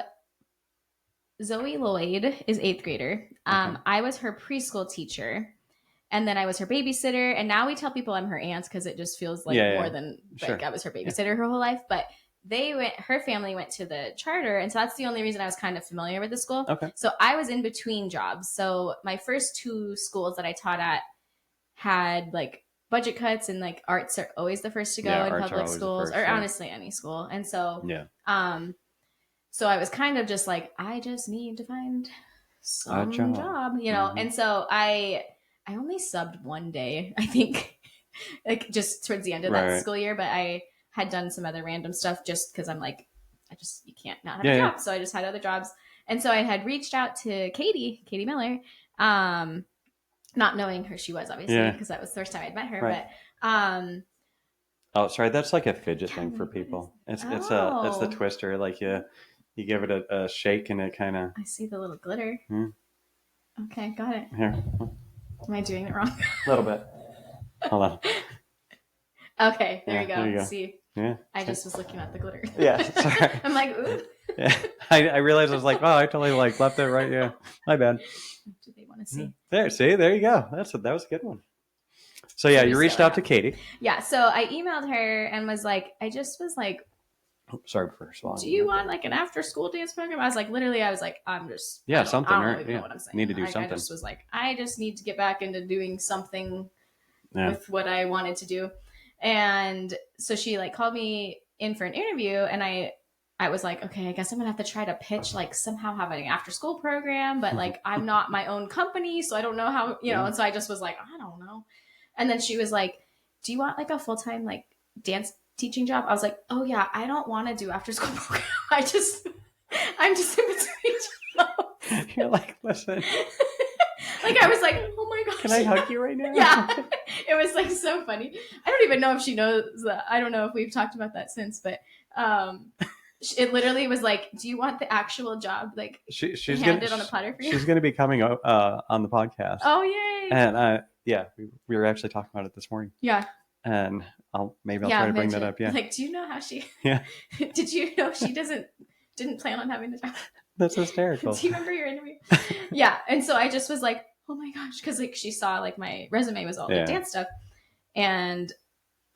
Zoe Lloyd is 8th grader. Okay. I was her preschool teacher, and then I was her babysitter. And now we tell people I'm her aunt because it just feels like Yeah. more Yeah. than like Sure. I was her Yeah. babysitter her whole life. But her family went to the charter, and so that's the only reason I was kind of familiar with the school. Okay. So I was in between jobs. So my first 2 schools that I taught at had like budget cuts, and like arts are always the first to go Yeah. in Arts are public always the schools, first. or Yeah. honestly any school. And so Yeah. so I was kind of just like, I just need to find A some job. job, Mm-hmm. And so I only subbed one day, I think, like just towards the end of that Right. school year, but I had done some other random stuff just because I'm like, you can't not have Yeah. a Yeah. job. So I just had other jobs. And so I had reached out to Katie Miller, not knowing who she was, obviously, Yeah. because that was the first time I'd met her. Right. But Oh, sorry. That's like a fidget yeah, thing for what is people. It's the oh, twister. Like you give it a shake and it kind of. I see the little glitter. Hmm. Okay, got it. Here, Am I doing it wrong? a little bit. Hold on. Okay, there Yeah, you go. there you go. See, Yeah. I just was looking at the glitter. Yeah. Sorry. I'm like, ooh. Yeah. I realized I was like, oh, I totally like left it right. Yeah. My bad. Do they want to see? There. See. There you go. That was a good one. So yeah, So we you reached still out to have- Katie. Yeah, so I emailed her and was like, I just was like, Oh, sorry for swallowing. do you want like an after school dance program? I was like, literally, I was like, I'm just, Yeah, I don't, something, I don't right? even Yeah. know what I'm saying. Need to do I something. just was like, I just need to get back into doing something Yeah. with what I wanted to do. And so she like called me in for an interview, and I was like, okay, I guess I'm gonna have to try to pitch like somehow having an after school program, but like I'm not my own company, so I don't know how, Yeah. And so I just was like, I don't know. And then she was like, do you want like a full time like dance teaching job? I was like, oh yeah, I don't want to do after school program. I'm just in between jobs. You're like, listen. Like I was like, oh my gosh, Can I hug you right now? Yeah, it was like so funny. I don't even know if she knows that. I don't know if we've talked about that since, but it literally was like, do you want the actual job like she's handed gonna on a platter for you? she's gonna be coming on the podcast. Oh yay! And yeah, we were actually talking about it this morning. Yeah, And I'll try to bring that up. Yeah. Like, do you know how she? Yeah. Did you know she didn't plan on having the job? That's hysterical. Do you remember your interview? Yeah, and so I just was like, oh my gosh, because like she saw like my resume was all Yeah. like dance stuff, and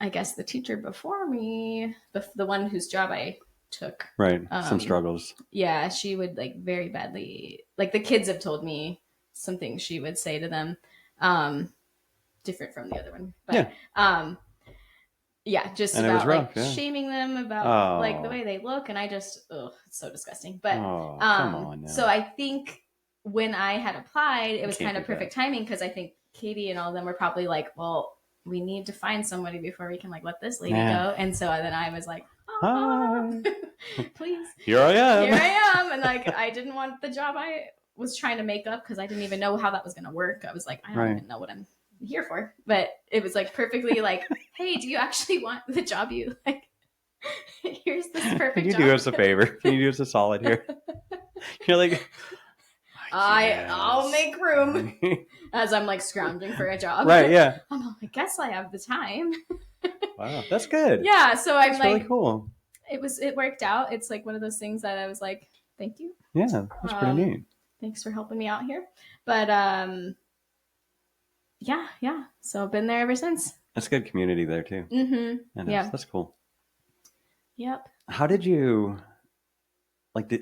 I guess the teacher before me, the one whose job I took, Right. Some struggles. yeah, she would like very badly, like the kids have told me some things she would say to them, different from the other one, but yeah, just And it was about rough, like yeah. shaming them about like the Oh. way they look, and I just, it's so disgusting. But Oh, come on now. so I think when I had applied, it was can't kind of do that. perfect timing because I think Katie and all of them were probably like, well, we need to find somebody before we can like let this lady Yeah. go. And so then I was like, Hi. please, Here I am. here I am. And like, I didn't want the job I was trying to make up because I didn't even know how that was going to work. I was like, I don't Right. even know what I'm here for. But it was like perfectly like, hey, do you actually want the job you like? Here's this perfect Can you job. do us a favor? Can you do us a solid here? You're like, I'll make room as I'm like scrounging for a job. right, yeah. I'm like, I guess I have the time. Wow, that's good. Yeah, so I'm That's like, really cool. it worked out. It's like one of those things that I was like, thank you. Yeah, that's pretty neat. Thanks for helping me out here. But yeah. So I've been there ever since. That's good community there too. Mm-hmm. Yeah. That's cool. Yep. How did you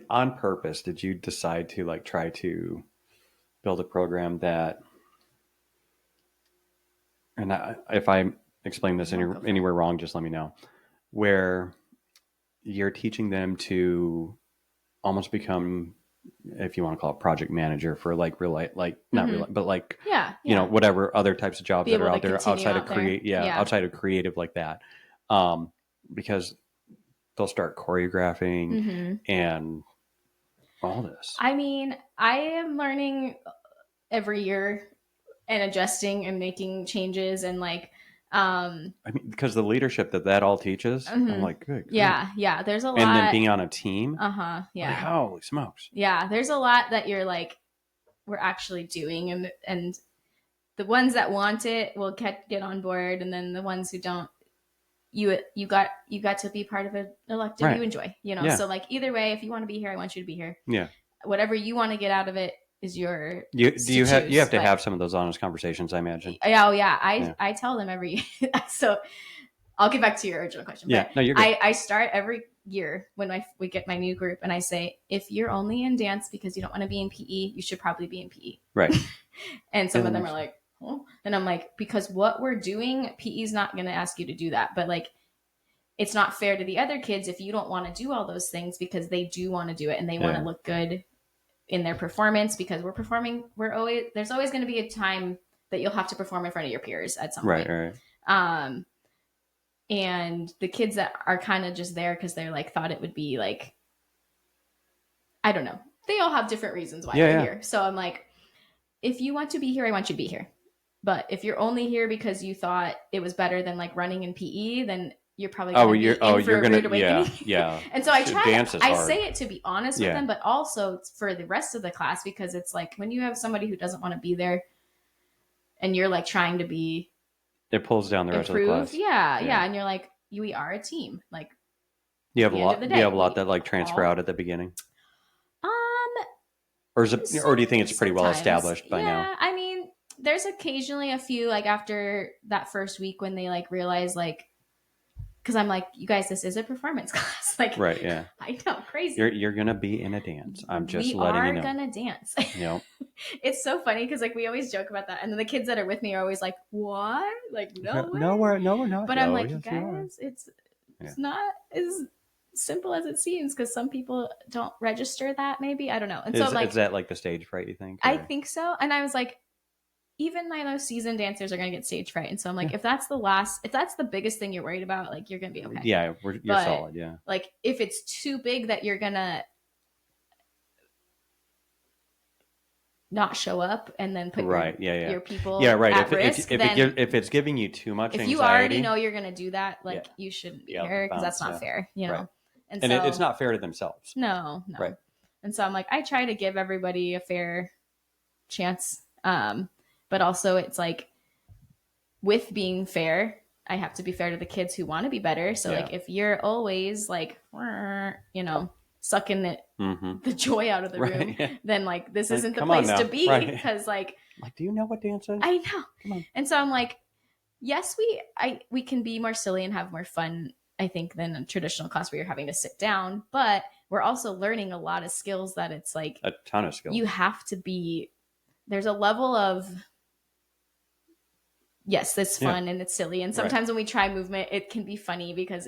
on purpose did you decide to like try to build a program that, and if I explain this anywhere wrong, just let me know, where you're teaching them to almost become, if you want to call it, project manager for like real life, like not real, but like, Yeah, you know, yeah. whatever other types of jobs Be that are able to out there continue outside of out there. create, yeah, Yeah. outside of creative like that, um, because they'll start choreographing Mm-hmm. and all this. I mean, I am learning every year and adjusting and making changes and like I mean, because the leadership that that all teaches, I'm mm-hmm. like, good grief. Yeah, yeah. There's a And then lot. being on a team, Uh-huh. like, Yeah. holy smokes. Yeah. There's a lot that you're like, we're actually doing and the ones that want it will get on board and then the ones who don't you got to be part of an elective you Right. enjoy, you know. Yeah. So like either way, if you want to be here, I want you to be here. Yeah. Whatever you want to get out of it is yours to You choose. have to But have some of those honest conversations, I imagine. oh yeah, Yeah. I tell them every so I'll get back to your original question, Yeah. but No, you're good. I start every year when we get my new group, and I say, if you're only in dance because you don't want to be in PE, you should probably be in PE. Right. And some Yeah, of them are like, oh, and I'm like, because what we're doing, PE's not going to ask you to do that, but like, it's not fair to the other kids if you don't want to do all those things because they do want to do it and they want to look good in their performance because we're performing. There's always going to be a time that you'll have to perform in front of your peers at some point. Right. Um, and the kids that are kind of just there because they're like thought it would be like, I don't know, they all have different reasons why they're here. So I'm like, if you want to be here, I want you to be here. But if you're only here because you thought it was better than like running in PE, then you're probably going to be in for a rude awakening. Yeah. And so I try. I hard. say it to be honest with them, but also for the rest of the class because it's like when you have somebody who doesn't want to be there, and you're like trying to be, it pulls down the rest of the class. Yeah, and you're like, we are a team. Like, you have a lot. You have a lot that like transfer out at the beginning. Or is it, or do you think it's pretty well established by now? Yeah, I mean, there's occasionally a few like after that first week when they like realize like, because I'm like, you guys, this is a performance class. Like, right? Yeah, I know, crazy. You're gonna be in a dance. I'm just letting you know. We are gonna dance. Yep. It's so funny because like we always joke about that, and then the kids that are with me are always like, "What? Like, no way. No, we're not." But I'm like, you guys, it's not as simple as it seems because some people don't register that. Maybe I don't know. And so like, is that like the stage fright? You think? I think so. And I was like, even my most seasoned dancers are going to get stage fright. And so I'm like, if that's the biggest thing you're worried about, like you're going to be okay. Yeah, you're solid. Yeah. Like if it's too big that you're going to not show up and then put your people at risk, if it's giving you too much anxiety, if you already know you're going to do that, like you shouldn't be here because that's not fair, you know? Right. And so, it's not fair to themselves. No. Right. And so I'm like, I try to give everybody a fair chance. But also it's like with being fair, I have to be fair to the kids who want to be better. So like if you're always like, you know, sucking it, the joy out of the room, then like this isn't the place to be because like do you know what dance is? I know. Come on. And so I'm like, yes, we can be more silly and have more fun, I think, than a traditional class where you're having to sit down, but we're also learning a lot of skills that it's like a ton of skills. You have to be, there's a level of, yes, it's fun and it's silly. And sometimes when we try movement, it can be funny because,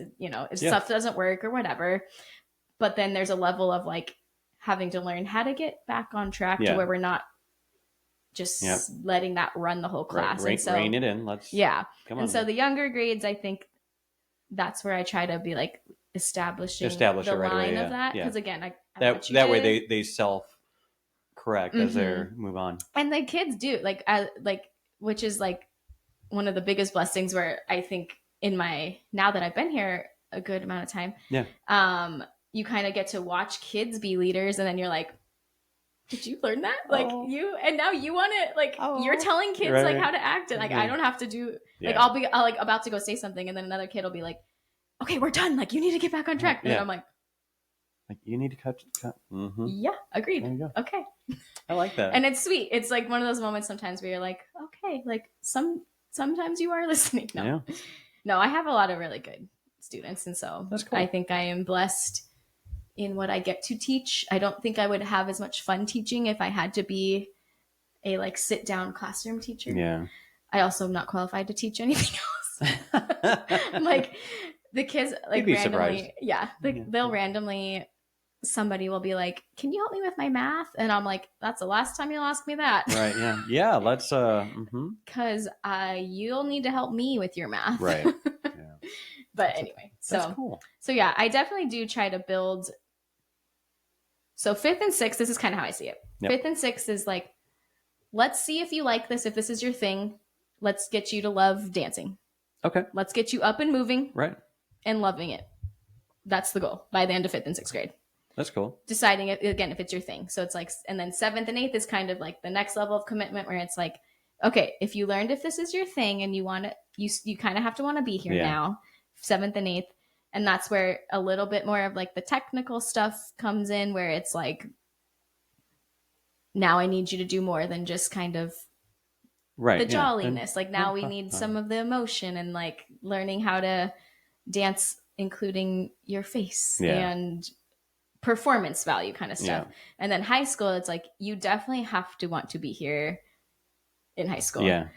stuff doesn't work or whatever. But then there's a level of like having to learn how to get back on track to where we're not just letting that run the whole class. And so, rein it in. So the younger grades, I think that's where I try to be like establishing the line of that. Because again, that way they self correct as they move on. And the kids do which is like one of the biggest blessings where I think now that I've been here a good amount of time, you kind of get to watch kids be leaders, and then you're like, did you learn that? Like and now you want to like, you're telling kids like how to act, and like, I don't have to do like, I'll be like about to go say something, and then another kid will be like, okay, we're done. Like, you need to get back on track. And I'm like, you need to cut. Mm-hmm. Yeah, agreed. There you go. Okay. I like that. And it's sweet. It's like one of those moments sometimes where you're like, okay, like sometimes you are listening. No, I have a lot of really good students. And so that's cool. I think I am blessed in what I get to teach. I don't think I would have as much fun teaching if I had to be a like sit down classroom teacher. Yeah. I also am not qualified to teach anything else. I'm like, the kids You'd like be surprised. randomly, yeah, they'll randomly, somebody will be like, "Can you help me with my math?" And I'm like, "That's the last time you'll ask me that." Right. Yeah. Yeah. Let's. Because you'll need to help me with your math. Right. Yeah. But anyway, That's so cool. yeah, I definitely do try to build. So fifth and sixth, this is kind of how I see it. Yep. Fifth and sixth is like, let's see if you like this, if this is your thing. Let's get you to love dancing. Okay. Let's get you up and moving. Right. And loving it. That's the goal by the end of fifth and sixth grade. That's cool. Deciding it again if it's your thing. So it's like, and then seventh and eighth is kind of like the next level of commitment where it's like, okay, if you learned if this is your thing and you want to, you kind of have to want to be here now. Seventh and eighth. And that's where a little bit more of like the technical stuff comes in, where it's like, now I need you to do more than just kind of the jolliness. Like now we need some of the emotion and like learning how to dance, including your face and performance value kind of stuff. And then high school, it's like, you definitely have to want to be here in high school.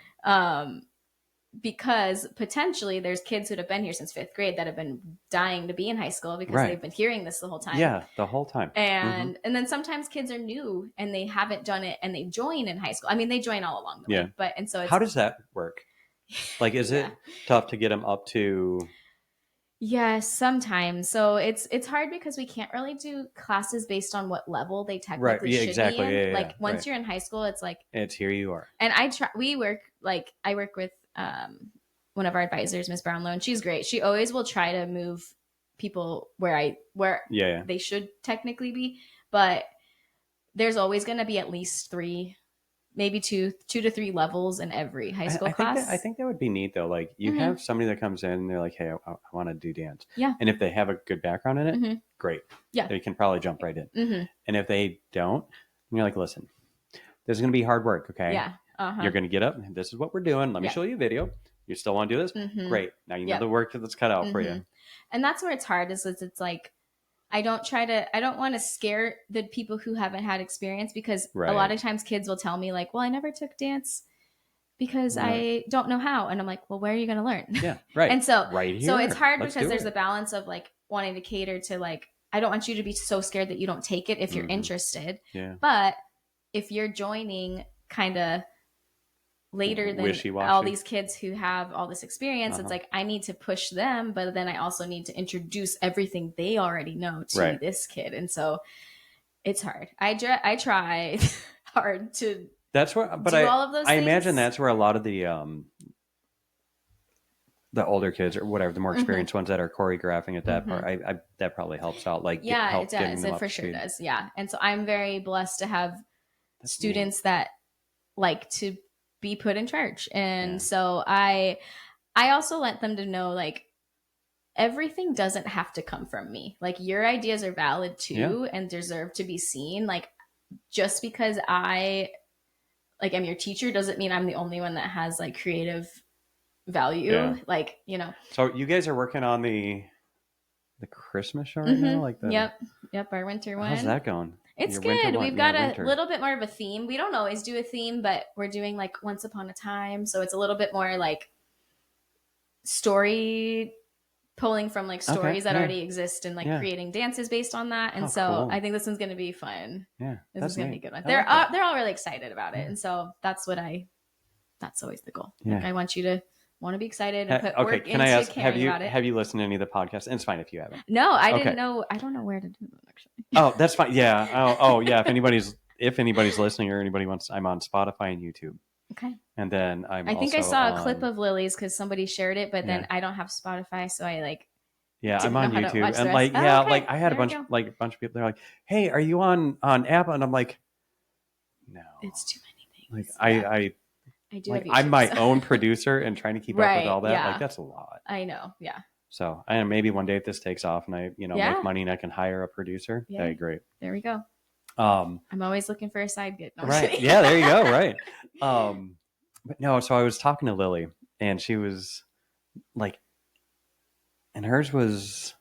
Because potentially there's kids who have been here since fifth grade that have been dying to be in high school because they've been hearing this the whole time. Yeah, the whole time. And then sometimes kids are new and they haven't done it and they join in high school. I mean, they join all along the way. But and so it's, how does that work? Like, is it tough to get them up to? Yes, sometimes. So it's hard because we can't really do classes based on what level they technically should be in. Like once you're in high school, it's like, it's here you are. And I work with one of our advisors, Miss Brownlow, and she's great. She always will try to move people where they should technically be, but there's always going to be at least three, maybe two to three levels in every high school class. I think that would be neat though. Like you have somebody that comes in and they're like, hey, I want to do dance. Yeah. And if they have a good background in it, great. Yeah. They can probably jump right in. And if they don't, you're like, listen, this is going to be hard work. Okay. Yeah. You're going to get up. This is what we're doing. Let me show you a video. You still want to do this? Great. Now you know the work that's cut out for you. And that's where it's hard is it's like, I don't want to scare the people who haven't had experience, because a lot of times kids will tell me like, well, I never took dance because I don't know how. And I'm like, well, where are you going to learn? Yeah. Right. And so, right here. So it's hard because there's a balance of like wanting to cater to like, I don't want you to be so scared that you don't take it if you're interested. Yeah. But if you're joining kind of later than wishy-washy, all these kids who have all this experience, it's like I need to push them, but then I also need to introduce everything they already know to this kid. And so it's hard. I try hard to all of those things. Imagine that's where a lot of the older kids or whatever, the more experienced ones that are choreographing at that part, I that probably helps out. Like, it does. It for sure does. Yeah. And so I'm very blessed to have students that like to be put in charge. And so I also let them to know, like, everything doesn't have to come from me. Like, your ideas are valid too and deserve to be seen. Like, just because I like am your teacher doesn't mean I'm the only one that has like creative value. Like, you know. So you guys are working on the Christmas show right now? Like Yep, our winter one. How's that going? It's good. We've got a little bit more of a theme. We don't always do a theme, but we're doing like Once Upon a Time. So it's a little bit more like story, pulling from like stories that already exist and like creating dances based on that. And so I think this one's going to be fun. Yeah. This is going to be a good one. They're all really excited about it. And so that's always the goal. Yeah. Like, I want you to want to be excited and put work can I ask, about it. Have you listened to any of the podcasts? And it's fine if you haven't. No, I didn't know. I don't know where to do them actually. Oh, that's fine. Yeah. Oh, yeah. If anybody's listening or anybody wants, I'm on Spotify and YouTube. Okay. And then I think I saw a clip of Lily's because somebody shared it, but then I don't have Spotify, so I like. Yeah, I'm on YouTube, and like, like I had a bunch of people. They're like, "Hey, are you on Apple?" And I'm like, "No, it's too many things." Like I do. Like, I'm my own producer and trying to keep up with all that. Yeah. Like, that's a lot. I know. Yeah. So maybe one day if this takes off and I make money and I can hire a producer, that'd be great. There we go. I'm always looking for a side gig. No, right. Yeah, there you go. Right. But no, so I was talking to Lily and she was like, and hers was,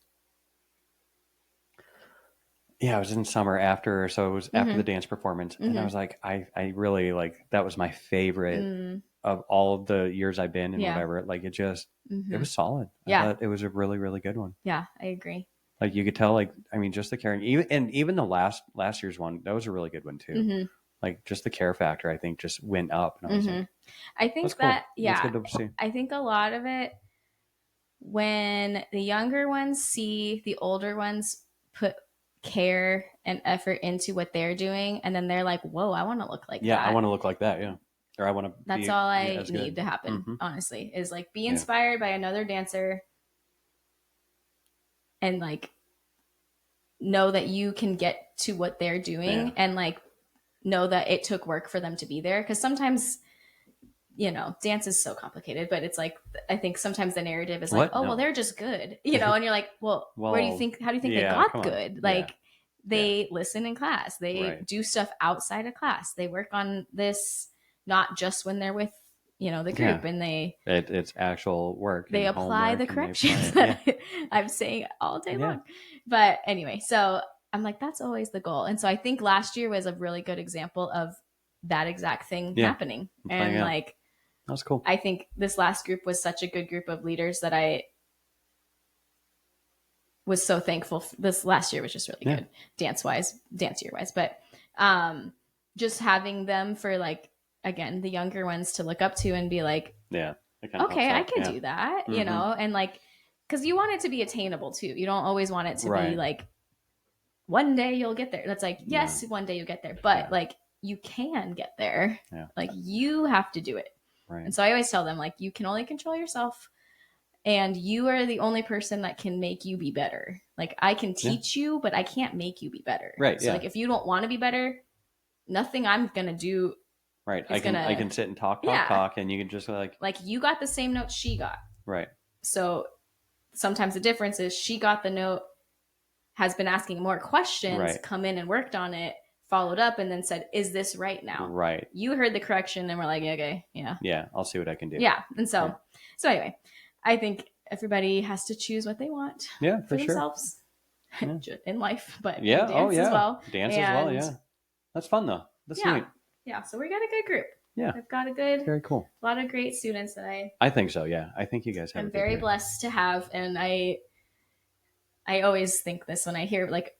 yeah, it was in summer after, so it was after the Mm-hmm. dance performance, and I Mm-hmm. was like, I really like that was my favorite Mm, of all of the years I've been and yeah. whatever. Like it Mm-hmm. was solid. I Yeah. thought it was a really, really good one. Yeah. I agree. Like you could tell, like I mean, just the caring, even the last year's one, that was a really good one too. Mm-hmm. Like just the care factor, I think, just went up, and I was Mm-hmm. like, I that's think that, cool. That's yeah, good to see. I think a lot of it, when the younger ones see the older ones put care and effort into what they're doing, and then they're like, whoa, I want to look like Yeah, I that. want to look like that. Yeah, or I want to That's be all I as need good. to happen, Mm-hmm. honestly, is like be Yeah, inspired by another dancer and like know that you can get to what they're yeah. doing and like know that it took work for them to be there. Because sometimes, dance is so complicated, but it's like, I think sometimes the narrative is like, What? oh, well, No. they're just good, and you're like, well, Well, how do you think they yeah. Come got on. good? Yeah, Like, yeah. they listen in class, they Right. do stuff outside of class, they work on this, not just when they're with, the Yeah. group, and It's actual work they and apply the homework, and they apply corrections it. Yeah, that I'm saying all day yeah, long. But anyway, so I'm like, that's always the goal. And so I think last year was a really good example of that exact thing yeah. happening. I'm playing And out. like, That's cool. I think this last group was such a good group of leaders that I was so thankful. This last year was just really Yeah, good, dance year wise. But um, just having them for like, again, the younger ones to look up to and be like, yeah. It kind of helps okay, I out. can Yeah. do that, Mm-hmm. and like, because you want it to be attainable too. You don't always want it to be Right. like, one day you'll get there. That's like, No. yes, one day you get there, but Yeah. like, you can get there. Yeah. Like, you have to do it. Right. And so I always tell them, like, you can only control yourself, and you are the only person that can make you be better. Like, I can Yeah. teach you, but I can't make you be better. Right. So Yeah. like, if you don't want to be better, nothing I'm gonna do Right. is I gonna, can sit and talk, talk, yeah, talk, and you can just like like, you got the same note she got. right. So sometimes the difference is she got the note, has been asking more questions, Right. come in and worked on it, followed up, and then said, is this right now? Right. You heard the correction, and we're like, okay, yeah. Yeah. I'll see what I can do. Yeah. And Yeah. so anyway, I think everybody has to choose what they want Yeah. for For sure. themselves Yeah. in life, but Yeah. in Oh dance as yeah. well. Dance as well. And Yeah. That's fun though. That's yeah, neat. yeah. So we got a good group. Yeah. I've got a Very cool. lot of great students that I think so. Yeah. I think you guys have a I'm good very group. blessed to have. And I always think this when I hear like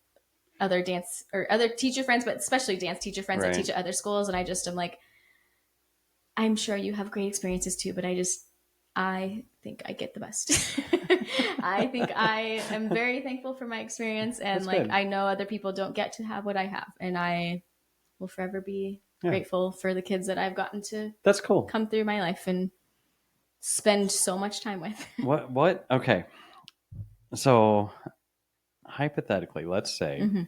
other dance or other teacher friends, but especially dance teacher friends that Right. teach at other schools. And I just am like, I'm sure you have great experiences too, but I think I get the best. I think I am very thankful for my experience, and That's like, good. I know other people don't get to have what I have, and I will forever be Yeah. grateful for the kids that I've gotten to That's cool. come through my life and spend so much time with. What? Okay. So hypothetically, let's say Mm-hmm.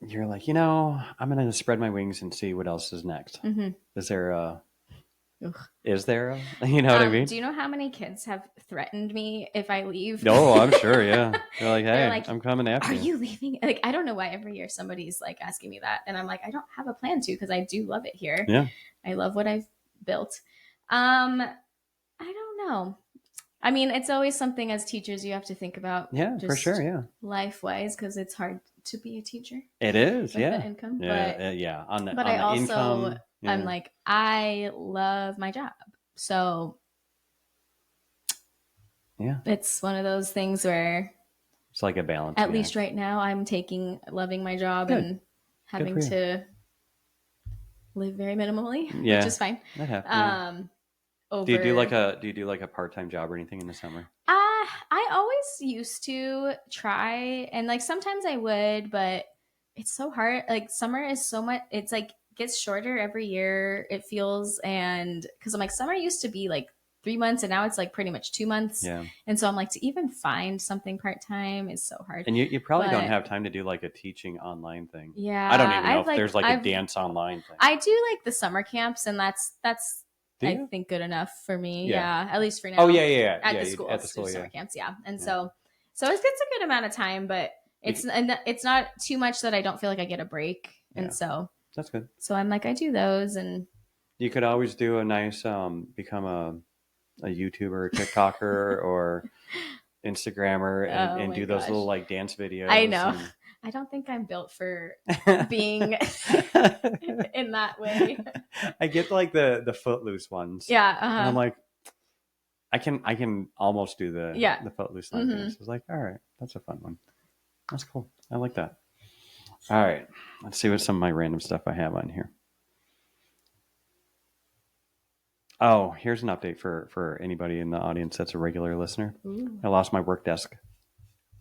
you're like, I'm going to spread my wings and see what else is next. Mm-hmm. Is there a, Ugh. is there a, you know what I mean? Do you know how many kids have threatened me if I leave? Oh, I'm sure. Yeah. They're like, They're hey, like, I'm coming after are you. you leaving? Like, I don't know why every year somebody's like asking me that. And I'm like, I don't have a plan to, because I do love it here. Yeah. I love what I've built. I don't know. I mean, it's always something as teachers you have to think about. Yeah, just for sure. Yeah. life wise, because it's hard to be a teacher It is. with the Yeah. income. Yeah. Yeah. But On I the also, income. I'm Yeah. like, I love my job. So Yeah. it's one of those things where, It's like a balance. at least right now, I'm loving my job Good. and having for you. to live very minimally, Yeah. which is fine. That happens. Yeah. Over, Do you do like a part-time job or anything in the summer? I always used to try, and like sometimes I would, but it's so hard. Like, summer is so much. It's like gets shorter every year. It feels, and because I'm like, summer used to be like 3 months, and now it's like pretty much 2 months. Yeah. And so I'm like, to even find something part time is so hard. And you probably don't But- have time to do like a teaching online thing. Yeah, I don't even know I've if there's like I've- a dance online thing. I do like the summer camps, and that's Do I you? think good enough for me. Yeah. Yeah, at least for now. Oh yeah. At Yeah, the school, At the school, summer yeah. camps, yeah. And Yeah. so it's a good amount of time, but it's not too much that I don't feel like I get a break. Yeah. And so That's good. I'm like, I do those, and You could always do a nice become a YouTuber or TikToker or Instagrammer Oh and my do those gosh. little like dance I videos. know. I don't think I'm built for And being in that way. I get like the footloose ones, Yeah. and I'm like, I can almost do Yeah. the footloose line Mm-hmm. dance. I was like, all right, that's a fun one. That's cool. I like that. All right, let's see what some of my random stuff I have on here. Oh, here's an update for anybody in the audience that's a regular listener. Ooh. I lost my work desk.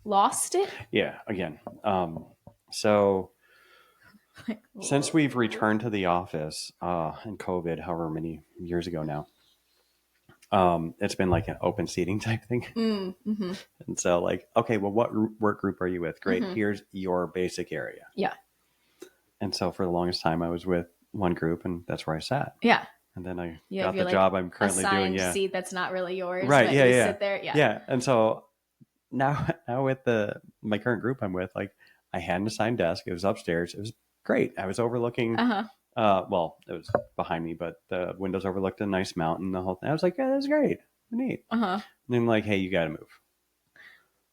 Lost it? Yeah, again. So Like, since we've returned to the office in COVID, however many years ago now, it's been like an open seating type thing. mm-hmm. And so, like, okay, well, what work group are you with? Great. Mm-hmm. Here's your basic area. Yeah. And so, for the longest time, I was with one group, and that's where I sat. Yeah. And then I You got have the your like job I'm currently doing. assigned Yeah. seat that's not really yours, Right. but Yeah. you Yeah. sit there. Yeah. Yeah. And so now with my current group I'm with, like, I had an assigned desk. It was upstairs. It was great. I was overlooking. Uh-huh. Well, it was behind me, but the windows overlooked a nice mountain. The whole thing. I was like, yeah, that's great. Neat. Uh-huh. And then like, hey, you got to move.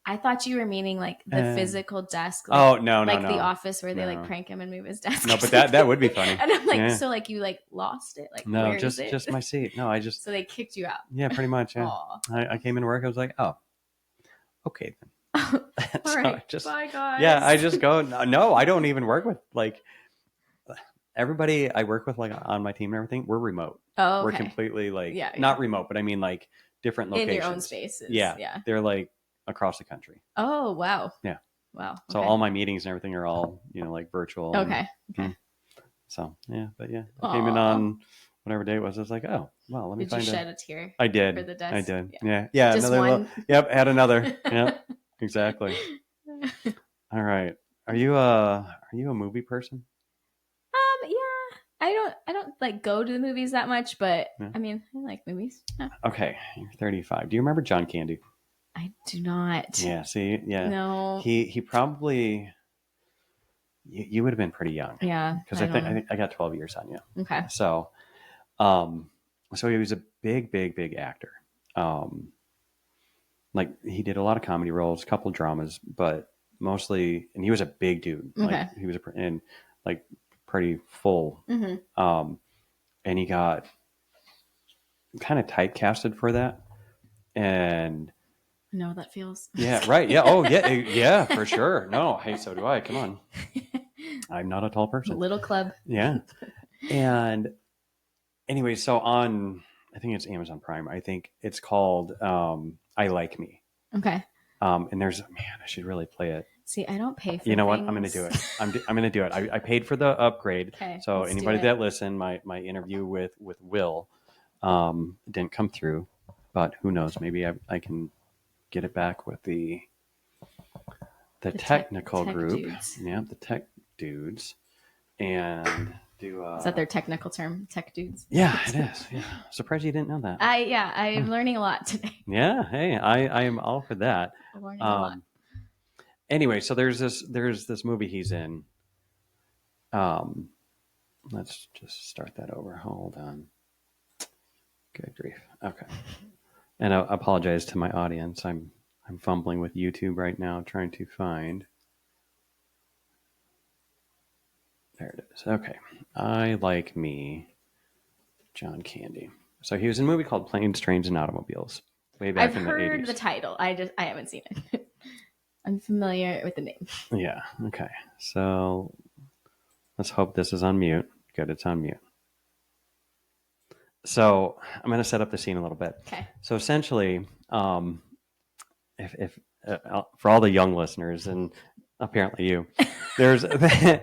I thought you were meaning like the physical desk. Like, Oh no, like no, the no. office where they No. like crank him and move his desk. No, but that would be funny. And I'm like, Yeah. so like you like lost it? Like No, where is it? just my seat. No, I just So they kicked you out. yeah, pretty much. Yeah, Aw. I came into work. I was like, oh, okay then. All So right. I just Bye guys. yeah, I just go. No, I don't even work with like everybody I work with like on my team and everything. We're remote. Oh, okay. We're completely like Yeah, not remote, but I mean like different locations. In your own spaces. Yeah, Yeah. they're like across the country. Oh wow. Yeah. Wow. So Okay. all my meetings and everything are all like virtual. Okay. Okay. So yeah, but yeah, I came in on whatever day it was. I was like, oh, well, let me Did find you shed a tear? I did. For the desk? I did. Yeah. Just Another one. Yep. Add another. Yep. Exactly. All right. Are you a movie person? Yeah. I don't like go to the movies that much, but Yeah. I mean, I like movies. Yeah. Okay, you're 35. Do you remember John Candy? I do not. Yeah. See. Yeah. No. He probably you would have been pretty young. Yeah. Because I think I got 12 years on you. Okay. So, so he was a big actor. Like he did a lot of comedy roles, a couple of dramas, but mostly, and he was a big dude. Okay. Like he was and like pretty full. Mm-hmm. And he got kind of typecasted for that. And I know how that feels. yeah, right. Yeah. Oh, yeah. Yeah, for sure. No, hey, so do I. Come on. I'm not a tall person. Little club. Yeah. And anyway, so on, I think it's Amazon Prime. I think it's called I Like Me. Okay. And there's, man, I should really play it. See, I don't pay for You know things. what? I'm going to do it. I'm going to do it. I paid for the upgrade. Okay, so let's do anybody it. that listened, my interview with Will didn't come through, but who knows? Maybe I can get it back with the technical tech group. Dudes. Yeah, the tech dudes. And do Is that their technical term? Tech dudes? Yeah, it is. Yeah. Surprised you didn't know that. I'm learning a lot today. Yeah, hey, I am all for that. I'm learning a lot. Anyway, so there's this movie he's in. Let's just start that over. Hold on. Good grief. Okay. And I apologize to my audience. I'm fumbling with YouTube right now, trying to find. There it is. Okay. I Like Me, John Candy. So he was in a movie called Planes, Trains, and Automobiles. Way back in the 80s. I've heard the title. I haven't seen it. I'm familiar with the name. Yeah. Okay. So let's hope this is on mute. Good. It's on mute. So I'm going to set up the scene a little bit. Okay. So essentially, if for all the young listeners and apparently you, there's Hey.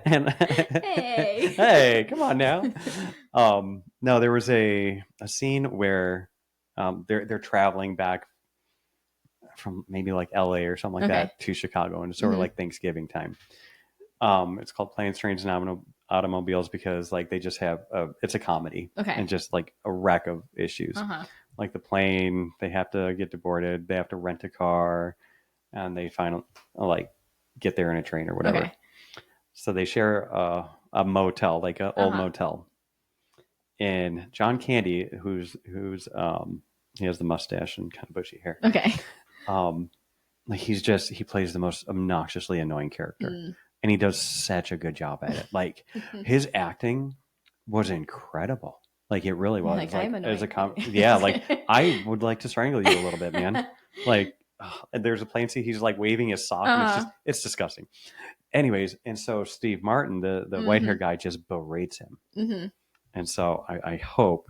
Hey, come on now. No, there was a scene where they're traveling back from maybe like LA or something like that to Chicago, and it's sort of like Thanksgiving time. It's called Planes, Trains, and Automobiles because like they just have it's a comedy and just like a wreck of issues. Like the plane, they have to get deported, they have to rent a car, and they finally like get there in a train or whatever. So they share a motel, like an old motel. And John Candy, who's he has the mustache and kind of bushy hair. like he plays the most obnoxiously annoying character, and he does such a good job at it. Like his acting was incredible. Like it really You're was. like, I'm Like as annoying. a yeah, like I would like to strangle you a little bit, man. Like there's a plane scene. He's like waving his sock, and uh, it's disgusting. Anyways, and so Steve Martin, the white hair guy, just berates him, and so I hope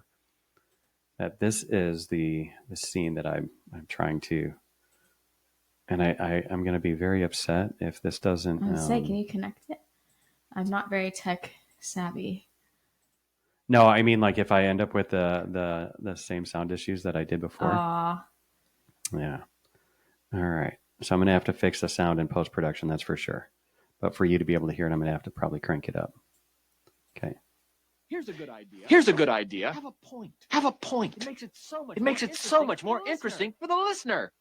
that this is the scene that I'm trying to, and I'm going to be very upset if this doesn't. I was say, can you connect it? I'm not very tech savvy. No, I mean like if I end up with the same sound issues that I did before. Yeah. All right. So I'm going to have to fix the sound in post production. That's for sure. But for you to be able to hear it, I'm going to have to probably crank it up. Okay. Here's a good idea. Here's a good idea. Have a point. Have a point. It makes it so much more interesting for the listener.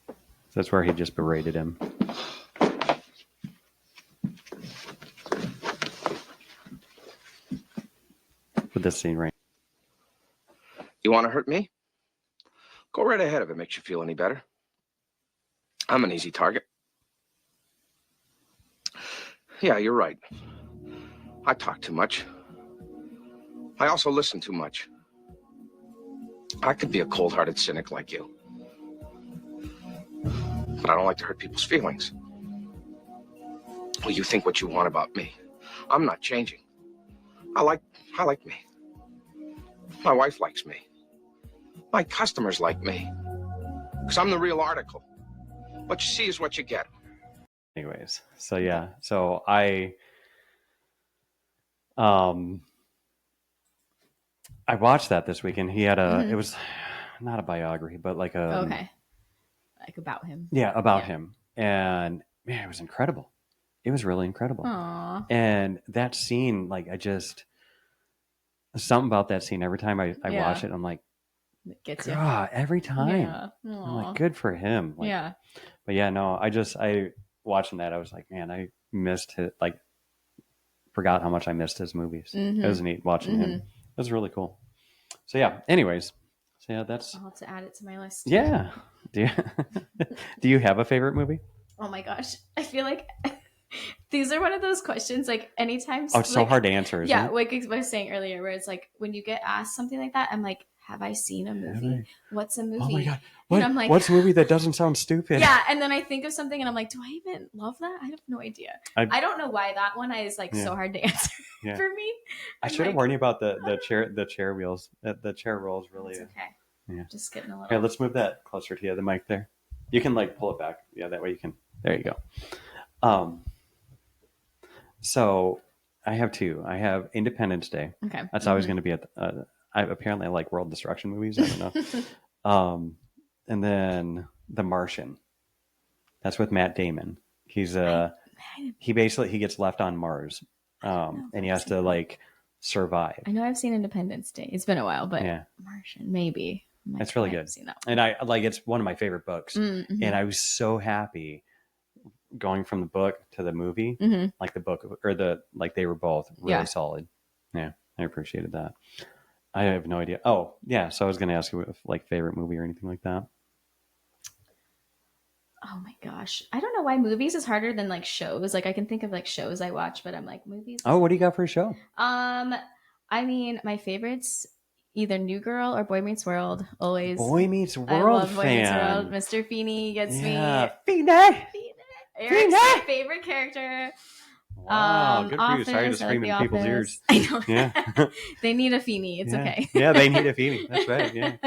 So that's where he just berated him. With this scene right. You want to hurt me? Go right ahead if it makes you feel any better. I'm an easy target. Yeah, you're right. I talk too much. I also listen too much. I could be a cold-hearted cynic like you. But I don't like to hurt people's feelings. Well, you think what you want about me. I'm not changing. I like me. My wife likes me. My customers like me. Because I'm the real article. What you see is what you get. Anyways, so yeah, so I watched that this weekend. He had it was not a biography, but like Okay. Like about him. Yeah, about him. And man, it was incredible. It was really incredible. Aww. And that scene, like something about that scene, every time I watch it, I'm like, it gets God, every time. Yeah. I'm like, good for him. Like, yeah. But yeah, no, I watching that, I was like, man, I missed it. Like, forgot how much I missed his movies. It was neat watching him. It was really cool. So yeah, anyways. So yeah, that's. I'll have to add it to my list. Yeah. Do you have a favorite movie? Oh my gosh. I feel like these are one of those questions, like anytime. Oh, it's so hard to answer, isn't it? Like I was saying earlier, where it's like when you get asked something like that, I'm like, have I seen a movie? What's a movie? Oh my God. And I'm like, what's a movie that doesn't sound stupid? Yeah, and then I think of something and I'm like, do I even love that? I have no idea. I don't know why that one is like so hard to answer for me. I should have warned you about the chair wheels. The chair rolls really. It's okay. Yeah. Just getting a little. Here, let's move that closer to you, the mic there. You can like pull it back. Yeah, that way you can. There you go. So I have two. I have Independence Day. Okay. That's always going to be at. Apparently, I like world destruction movies. I don't know. And then The Martian. That's with Matt Damon. He's he gets left on Mars, and he has to like survive. I know I've seen Independence Day. It's been a while, but Martian maybe. It's really good. Seen that one. And I like it's one of my favorite books. And I was so happy going from the book to the movie. Like the book or they were both really solid. Yeah, I appreciated that. I have no idea. Oh, yeah. So I was going to ask you if like favorite movie or anything like that. Oh my gosh. I don't know why movies is harder than like shows. Like I can think of like shows I watch, but I'm like movies. Oh, what do you got for a show? I mean, my favorites either New Girl or Boy Meets World. Always. Boy Meets World. I love Boy Meets World. Mr. Feeney gets me. Feeney. Eric's my favorite character. Wow, good for Office, you. Sorry to scream in people's ears. I know. Yeah. They need a Feeney. It's okay. Yeah, they need a Feeney. That's right. Yeah.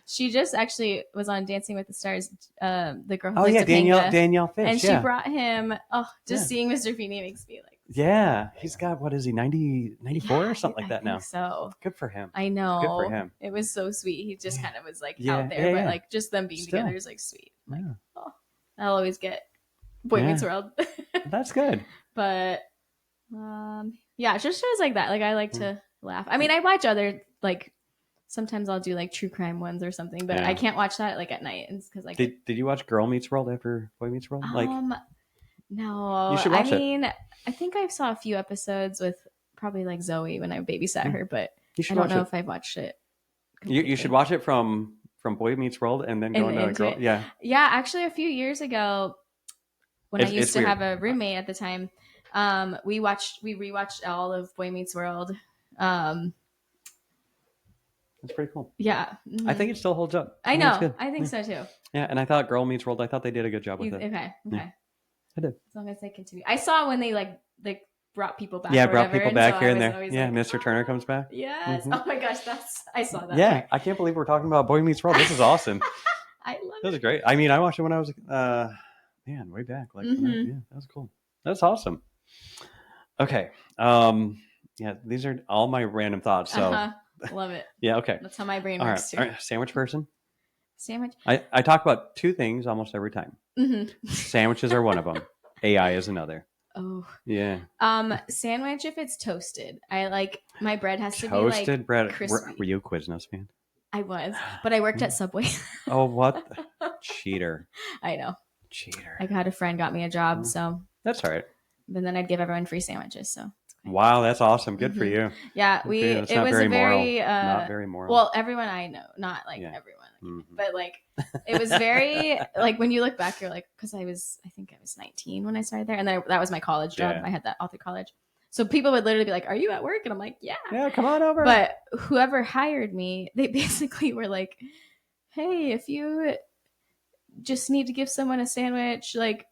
She just actually was on Dancing with the Stars. The girl who Danielle Fish. And she brought him. Oh, just seeing Mr. Feeney makes me like. Yeah, he's got, what is he, 94 or something like that now? So good for him. I know. Good for him. It was so sweet. He just kind of was like out there, but like just them being together is like sweet. Like, oh, I'll always get Boy Meets World. That's good. But just shows like that. Like I like to laugh. I mean, I watch other like. Sometimes I'll do like true crime ones or something, but I can't watch that like at night because like. Did you watch Girl Meets World after Boy Meets World? No. You should watch it. I think I saw a few episodes with probably like Zoe when I babysat her, but I don't know if I've watched it. You should watch it from from Boy Meets World and then And going to a into girl. it. Yeah, Yeah, actually, a few years ago, when I used it's to weird. have a roommate at the time, we rewatched all of Boy Meets World. It's pretty cool. Yeah, I think it still holds up. I think it's know. good. I think so too. Yeah, and I thought Girl Meets World. I thought they did a good job with it. Okay. Yeah, I did. As long as they continue. I saw when they like brought people back. Yeah, or brought whatever, people and back so here I and was there. always Yeah, like, Mr. Turner comes back. Yes. Mhm. Oh my gosh, I saw that. Yeah, part. I can't believe we're talking about Boy Meets World. This is awesome. I love That was it. great. I mean, I watched it when I was way back. Like, Mhm. yeah, that was cool. That's awesome. Okay. Yeah, these are all my random thoughts. So, Love it. yeah, okay. That's how my brain All works right. too. All right. Sandwich person. Sandwich. I talk about two things almost every time. Mm-hmm. Sandwiches are one of them. AI is another. Oh. Yeah. Sandwich if it's toasted. I like my bread has to be Toasted like bread. crispy. Were you a Quiznos fan? I was, but I worked at Subway. Oh, what? Cheater. I know. Cheater. I had a friend got me a job, so That's all right. and then I'd give everyone free sandwiches. So Wow, that's awesome. Good for you. yeah, Good for you. That's it not was very a very moral. Not very moral. well, everyone I know, not like Yeah. everyone, Mhm. but like it was very like when you look back, you're like, because I think I was 19 when I started there, and then that was my college job. Yeah. I had that all through college, so people would literally be like, "Are you at work?" And I'm like, "Yeah." Yeah, come on over. But whoever hired me, they basically were like, "Hey, if you just need to give someone a sandwich, like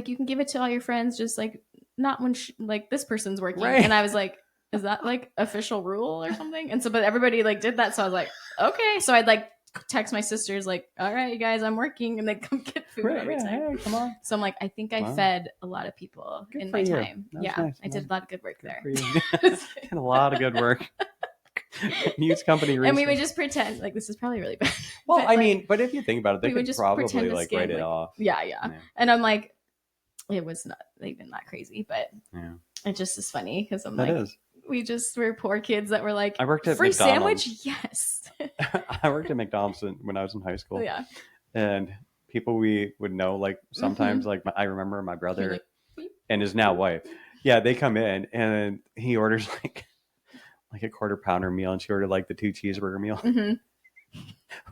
you can give it to all your friends, just like not when like this person's working." Right. And I was like, is that like official rule or something? And so, but everybody like did that, so I was like, okay. So I'd like text my sisters like, all right, you guys, I'm working, and they'd come get food Right, every yeah, time. hey, come on. So I'm like, I think I Wow. fed a lot of people Good in for my you. time. That was Yeah, nice. I did a lot of good work there. For you. Did a lot of good work. Use company research. And we would just pretend like this is probably really bad. Well, But, I like, mean, but if you think about it, they we would could just probably pretend to like skim, write it like- off. yeah. Yeah. And I'm like, it was not even that crazy, but Yeah. it just is funny because I'm That like, is. we just were poor kids that were like, I worked at free McDonald's. sandwich, yes. I worked at McDonald's when I was in high school. Yeah. And people we would know, like sometimes, like I remember my brother You're like, beep. and his now wife. Yeah, they come in and he orders like a quarter pounder meal, and she ordered like the 2 cheeseburger meal. Mhm.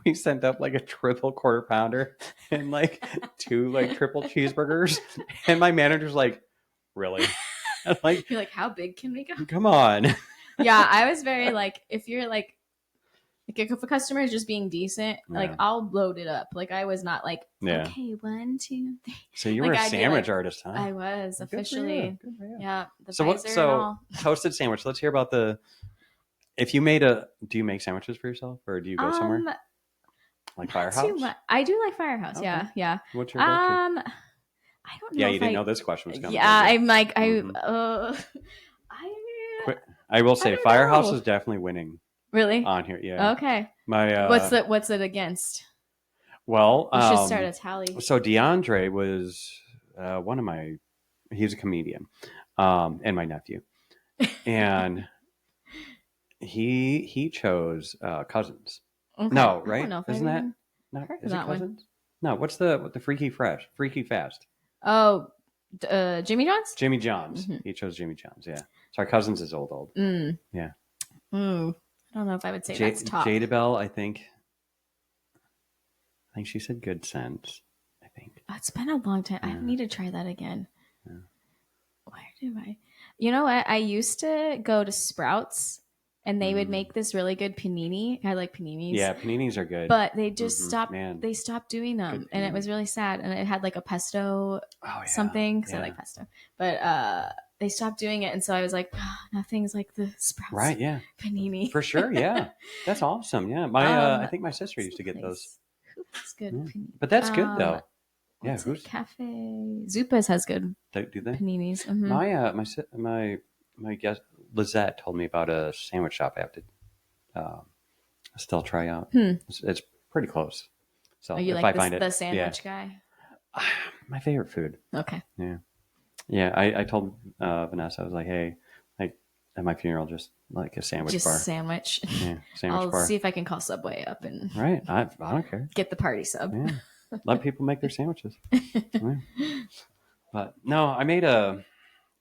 We sent up like a triple quarter pounder and like 2 like triple cheeseburgers, and my manager's like, "Really?" I'm like, You're like, how big can we go? "Come on." Yeah, I was very like, if you're like if a customer is just being decent, like Yeah. I'll load it up. Like I was not like, Yeah. okay, 1, 2, 3. So you Like, were a I'd be sandwich like- artist, huh? I was Good for you. officially, Good for you. yeah. The So visor and all. toasted sandwich. Let's hear about if you made do you make sandwiches for yourself, or do you go somewhere like Not Firehouse? too much. I do like Firehouse. Okay. Yeah. What's your go-to? I don't know. Yeah, you if didn't I- know this question was coming. Yeah, did you? I'm like, Mhm. I will say don't Firehouse know. is definitely winning really on here. Yeah. okay. My What's it against? well, We should start a tally. so DeAndre was he's a comedian, and my nephew, and he chose Cousins. Okay. No, I don't right? know if I've Isn't that even no? heard of Is it that one. Cousins? No. What's the Freaky Fast? Oh, Jimmy John's. Jimmy John's. Mhm. He chose Jimmy John's. Yeah. Sorry, Cousins is old. Yeah. I don't know if I would say that's top. Jada Bell, I think she said Good Sense. I think. Oh, it's been a long time. I Yeah. need to try that again. Yeah. Where do I? You know what? I used to go to Sprouts, and they would make this really good panini. I like paninis. Yeah, paninis are good. But they just Mhm. stopped. Man. They stopped doing them, Good and it panini. was really sad. And it had like a pesto Oh, yeah. something because I Yeah. like pesto. But they stopped doing it, and so I was like, oh, nothing's like the Sprouts Right, yeah. panini. For sure, yeah. That's awesome. Yeah. I think my sister used to get those. That's good. Yeah. Panini. But that's good though. Yeah, What's it? who's Cafe Zupas has good do they? paninis. Mhm. My guest Lizette told me about a sandwich shop I have to still try out. It's pretty close. So Are you if like I find the it, sandwich guy? my favorite food. Okay. Yeah. I told Vanessa, I was like, hey, like at my funeral, just like a sandwich Just bar. sandwich. Yeah, sandwich I'll bar. see if I can call Subway up and Right. I don't care. get the party sub. Yeah. Let people make their sandwiches. Yeah. But no,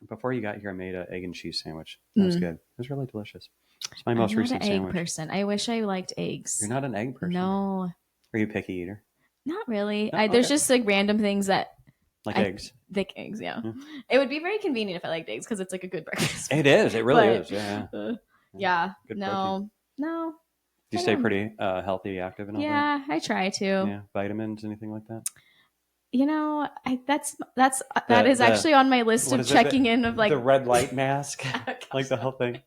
before you got here, I made an egg and cheese sandwich. That was good. It was really delicious. It's my most I'm not recent an egg sandwich. person. I wish I liked eggs. You're not an egg person. No. Are you a picky eater? Not really. No? There's Okay. just like random things that Like I eggs. thick eggs. Yeah. Yeah. It would be very convenient if I liked eggs because it's like a good breakfast. It is. It really But, is. Yeah. yeah. Good No. No. Do you I stay don't- pretty healthy, active, and all Yeah, I try to. that? Yeah. Vitamins, anything like that? You know, that The is actually on my list what of is it? checking in of like the red light mask, Oh, gosh, like the whole thing.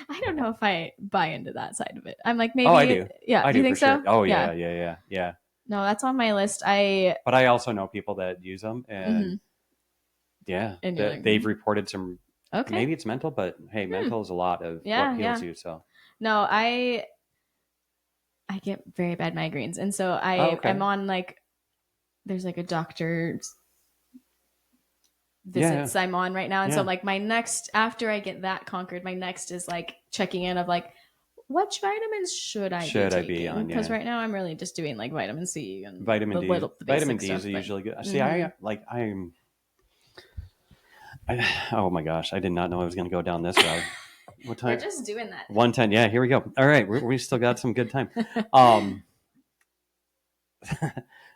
I don't know if I buy into that side of it. I'm like maybe. Oh, I do. Yeah. I do you do think for sure. so? Oh yeah. No, that's on my list. But I also know people that use them, and yeah, And you're like, they've reported some. okay. Maybe it's mental, but hey, mental is a lot of Yeah, what heals yeah. you. So No, I get very bad migraines, and so okay. I'm on like there's like a doctor's visits I'm on right now, and so like my next after I get that conquered, my next is like checking in of like what vitamins should I be on? Because right now I'm really just doing like vitamin C and vitamin D. the Vitamin D stuff, is but, usually good. See, oh my gosh, I did not know I was going to go down this route. What time? We're just doing that. 1:10. Yeah, here we go. All right, we still got some good time.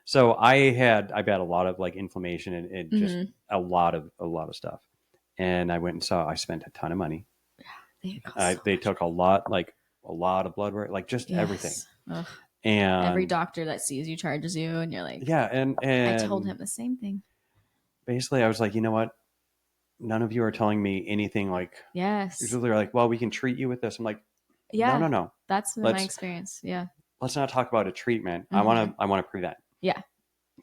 So I've had a lot of like inflammation and just a lot of stuff, and I spent a ton of money. They took a lot of blood work, like just everything. Ugh. And every doctor that sees you charges you, and you're like, yeah, and I told him the same thing. Basically, I was like, you know what? None of you are telling me anything. Like, usually they're like, well, we can treat you with this. I'm like, no. That's been my experience. Yeah. Let's not talk about a treatment. I want to prevent. Yeah.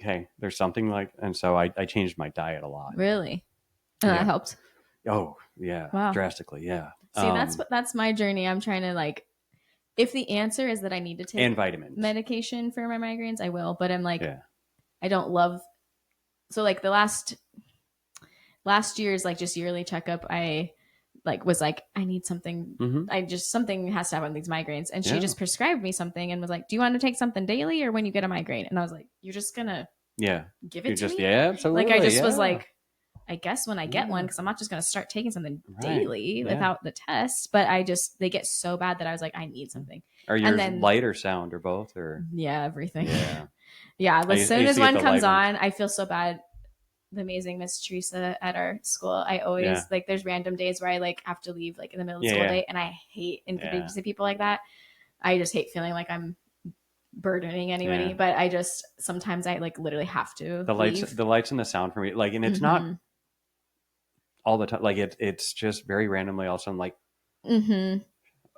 Okay. There's something like, and so I changed my diet a lot. Really? And that helped. Oh yeah. Wow. Drastically. Yeah. See, that's my journey. I'm trying to like, if the answer is that I need to take and vitamins medication for my migraines, I will. But I'm like, I don't love. So like the last year's like just yearly checkup, I like was like, I need something. Something has to happen with these migraines. And she just prescribed me something and was like, do you want to take something daily or when you get a migraine? And I was like, you're just gonna give it to me? Yeah, absolutely. Like I just was like, I guess when I get one, because I'm not just gonna start taking something daily without the test. But they get so bad that I was like, I need something. Are yours light or sound or both or everything? Yeah. As soon as one comes on, I feel so bad. The amazing Miss Teresa at our school. I always like there's random days where I like have to leave like in the middle of the school day, and I hate inconveniencing people like that. I just hate feeling like I'm burdening anybody, but I just sometimes I like literally have to. The lights and the sound for me, like, and it's not all the time. Like it's just very randomly. All of a sudden, like,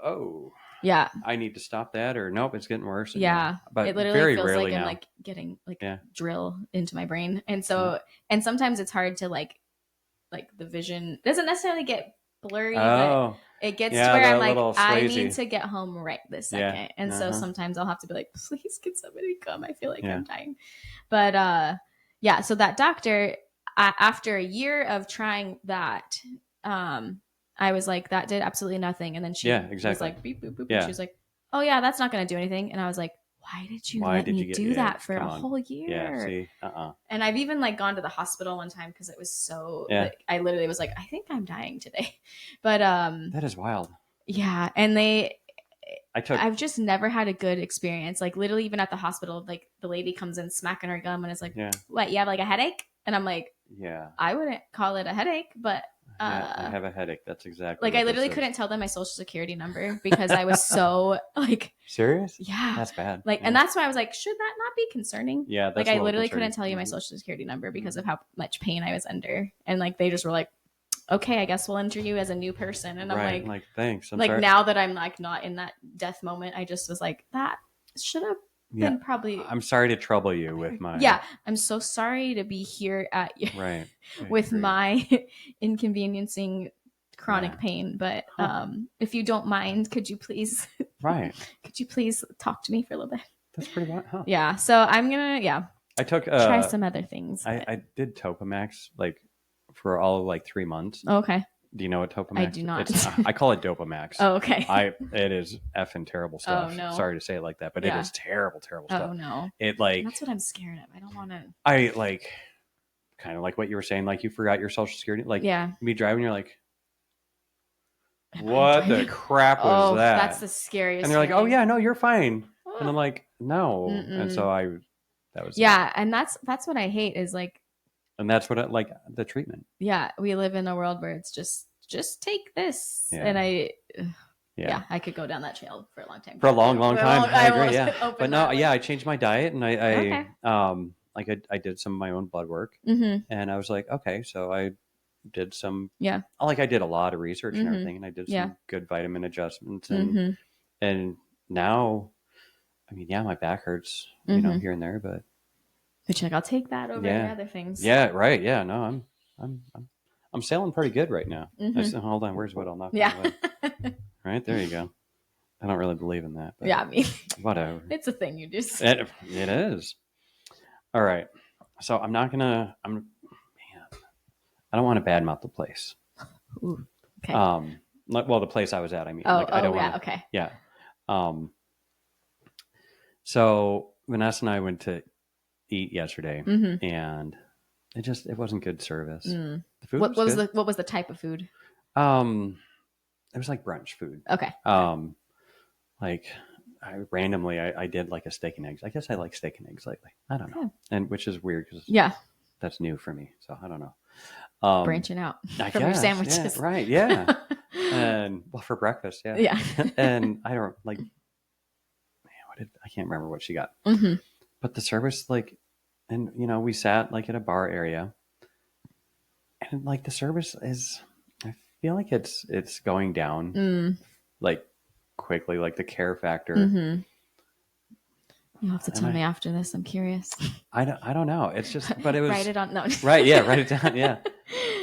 oh. Yeah, I need to stop that, or nope, it's getting worse. But it literally very feels rarely like now. I'm like getting like drill into my brain, and so and sometimes it's hard to like the vision doesn't necessarily get blurry, but it gets to where I'm like, I need to get home right this second, and so sometimes I'll have to be like, please, can somebody come? I feel like I'm dying, but so that doctor, after a year of trying that, I was like, that did absolutely nothing. And then she was like, beep, boop, boop. And she was like, oh, yeah, that's not going to do anything. And I was like, why did you let me do that for a whole year? Yeah, see, And I've even like gone to the hospital one time because it was so, like, I literally was like, I think I'm dying today. But that is wild. Yeah. And I've just never had a good experience. Like literally even at the hospital, like the lady comes in smacking her gum and is like, what, you have like a headache? And I'm like, I wouldn't call it a headache, but I have a headache. That's exactly like I literally couldn't tell them my social security number because I was so like serious. Yeah, that's bad. Like, and that's why I was like, should that not be concerning? Yeah, like I literally couldn't tell you my social security number because of how much pain I was under, and like they just were like, okay, I guess we'll enter you as a new person, and I'm like thanks. I'm like sorry. Now that I'm like not in that death moment, I just was like, that should have been probably. I'm sorry to trouble you with my. Yeah, I'm so sorry to be here at you. Right. with my inconveniencing chronic pain, but if you don't mind, could you please talk to me for a little bit? That's pretty wild, huh? Yeah, so I'm gonna I took try some other things. I did Topamax like for all of like 3 months. Oh, okay. Do you know what Topamax? I do not. I call it Dopamax. Oh, okay. It is effing terrible stuff. Oh, no. Sorry to say it like that, but it is terrible stuff. Oh no. It like that's what I'm scared of. I don't want to. I like kind of like what you were saying, like you forgot your social security. Like you be driving, you're like, what the crap was that? That's the scariest. And they're like, oh yeah, no, you're fine. And I'm like, no. Mm-mm. And so that was Yeah, and that's what I hate is like, and that's what I like the treatment. yeah, we live in a world where it's just take this, and I could go down that trail for a long time. For a long time. I agree. Yeah, open but no, that yeah, one. I changed my diet, and Okay. I did some of my own blood work, Mm-hmm. and I was like, okay, so I did some, Yeah. like I did a lot of research and Mm-hmm. everything, and I did Yeah. some good vitamin adjustments, Mm-hmm. and now, I mean, yeah, my back hurts, Mm-hmm. here and there, but Which like I'll take that over yeah, other things. yeah, right, yeah, no, I'm sailing pretty good right now. Mm-hmm. Hold on, where's what I'll knock on Yeah. the wood. Right there, you go. I don't really believe in that, but Yeah, I mean, whatever. it's a thing you just. It is. All right. So I'm not gonna. Man, I don't want to badmouth the place. Ooh, okay. Well, the place I was at. I mean, I don't yeah, want to. okay. Yeah. So Vanessa and I went to eat yesterday, Mm-hmm. and it wasn't good service. Mm. The food What was good. what was the type of food? It was like brunch food. Okay. Like I did like a steak and eggs. I guess I like steak and eggs lately. I don't know, and which is weird because Yeah, that's new for me. So I don't know. branching out I from your guess, sandwiches. yeah, right? Yeah, and well, for breakfast, yeah, Yeah. and I don't like. Man, I can't remember what she got, Mm-hmm. but the service, like, and we sat like at a bar area, and like the service is, I feel like it's going down, like quickly, like the care factor. Mm-hmm. You'll have to tell me after this. I'm curious. I don't know. It's just, but it was write it on. No. right. Yeah, write it down. Yeah.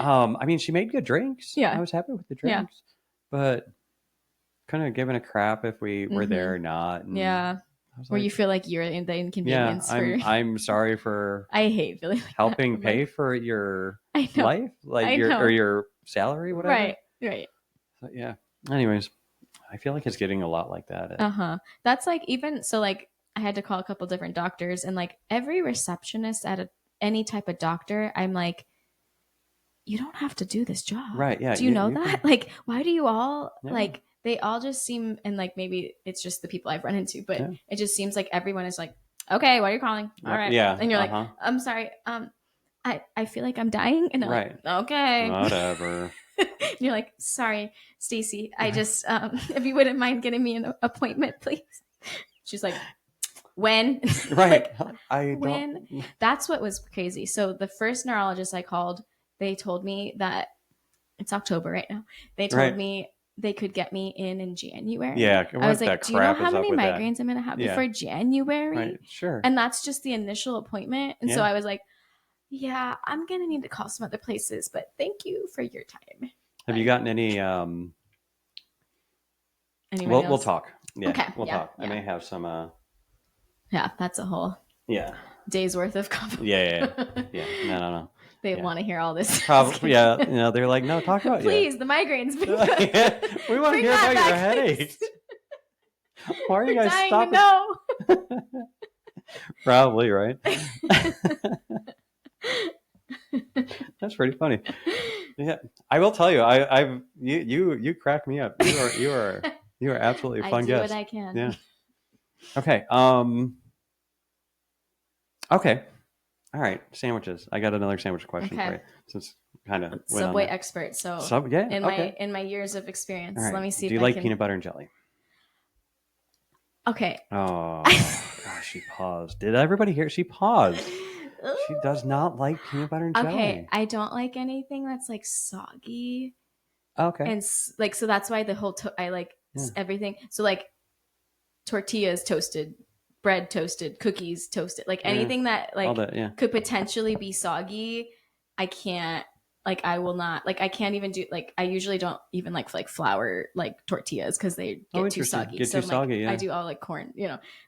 I mean, she made good drinks. Yeah. I was happy with the drinks, but kind of giving a crap if we were there or not. And yeah. Where you feel like you're in the inconvenience. Yeah, I'm sorry for. I hate feeling like helping that. pay for your I know. life, like your salary, whatever. Right. So, yeah. Anyways, I feel like it's getting a lot like that. That's like even so. Like I had to call a couple different doctors, and like every receptionist at any type of doctor, I'm like, you don't have to do this job, right? Yeah. Do you know that? Can... Like, why do you all like? They all just seem, and like maybe it's just the people I've run into, but it just seems like everyone is like, okay, why are you calling? All right, yeah, and you're like, I'm sorry, I feel like I'm dying, and they're like, okay, whatever. You're like, sorry, Stacy, I just if you wouldn't mind getting me an appointment, please. She's like, when? Right. Like, when? That's what was crazy. So the first neurologist I called, they told me that it's October right now. They told me they could get me in January. Yeah. I was like, do you know how many migraines I'm going to have before January? Right. Sure. And that's just the initial appointment. And so I was like, yeah, I'm going to need to call some other places, but thank you for your time. Have you gotten any? We'll talk. Yeah. Okay. We'll talk. I may have some. Yeah, that's a whole day's worth of coffee. Yeah. No. They want to hear all this. Probably, yeah. They're like, no, talk about please, the migraines. We want to hear about your headaches. Why are you guys stopping? No. Probably, right? That's pretty funny. Yeah, I will tell you, you crack me up. You are absolutely a fun guest. I do what I can. Yeah. Okay. Okay. All right. Sandwiches. I got another sandwich question for you. Since kind of Subway expert. So in my years of experience, let me see. Do you like peanut butter and jelly? Okay. Oh, gosh, she paused. Did everybody hear? She paused. She does not like peanut butter and jelly. Okay, I don't like anything that's like soggy. Okay. And like so that's why the whole I like everything. So like tortillas toasted, bread toasted, cookies toasted, like anything that like could potentially be soggy, I can't. Like I will not. Like I can't even do. Like I usually don't even like flour like tortillas because they get too soggy. I do all like corn,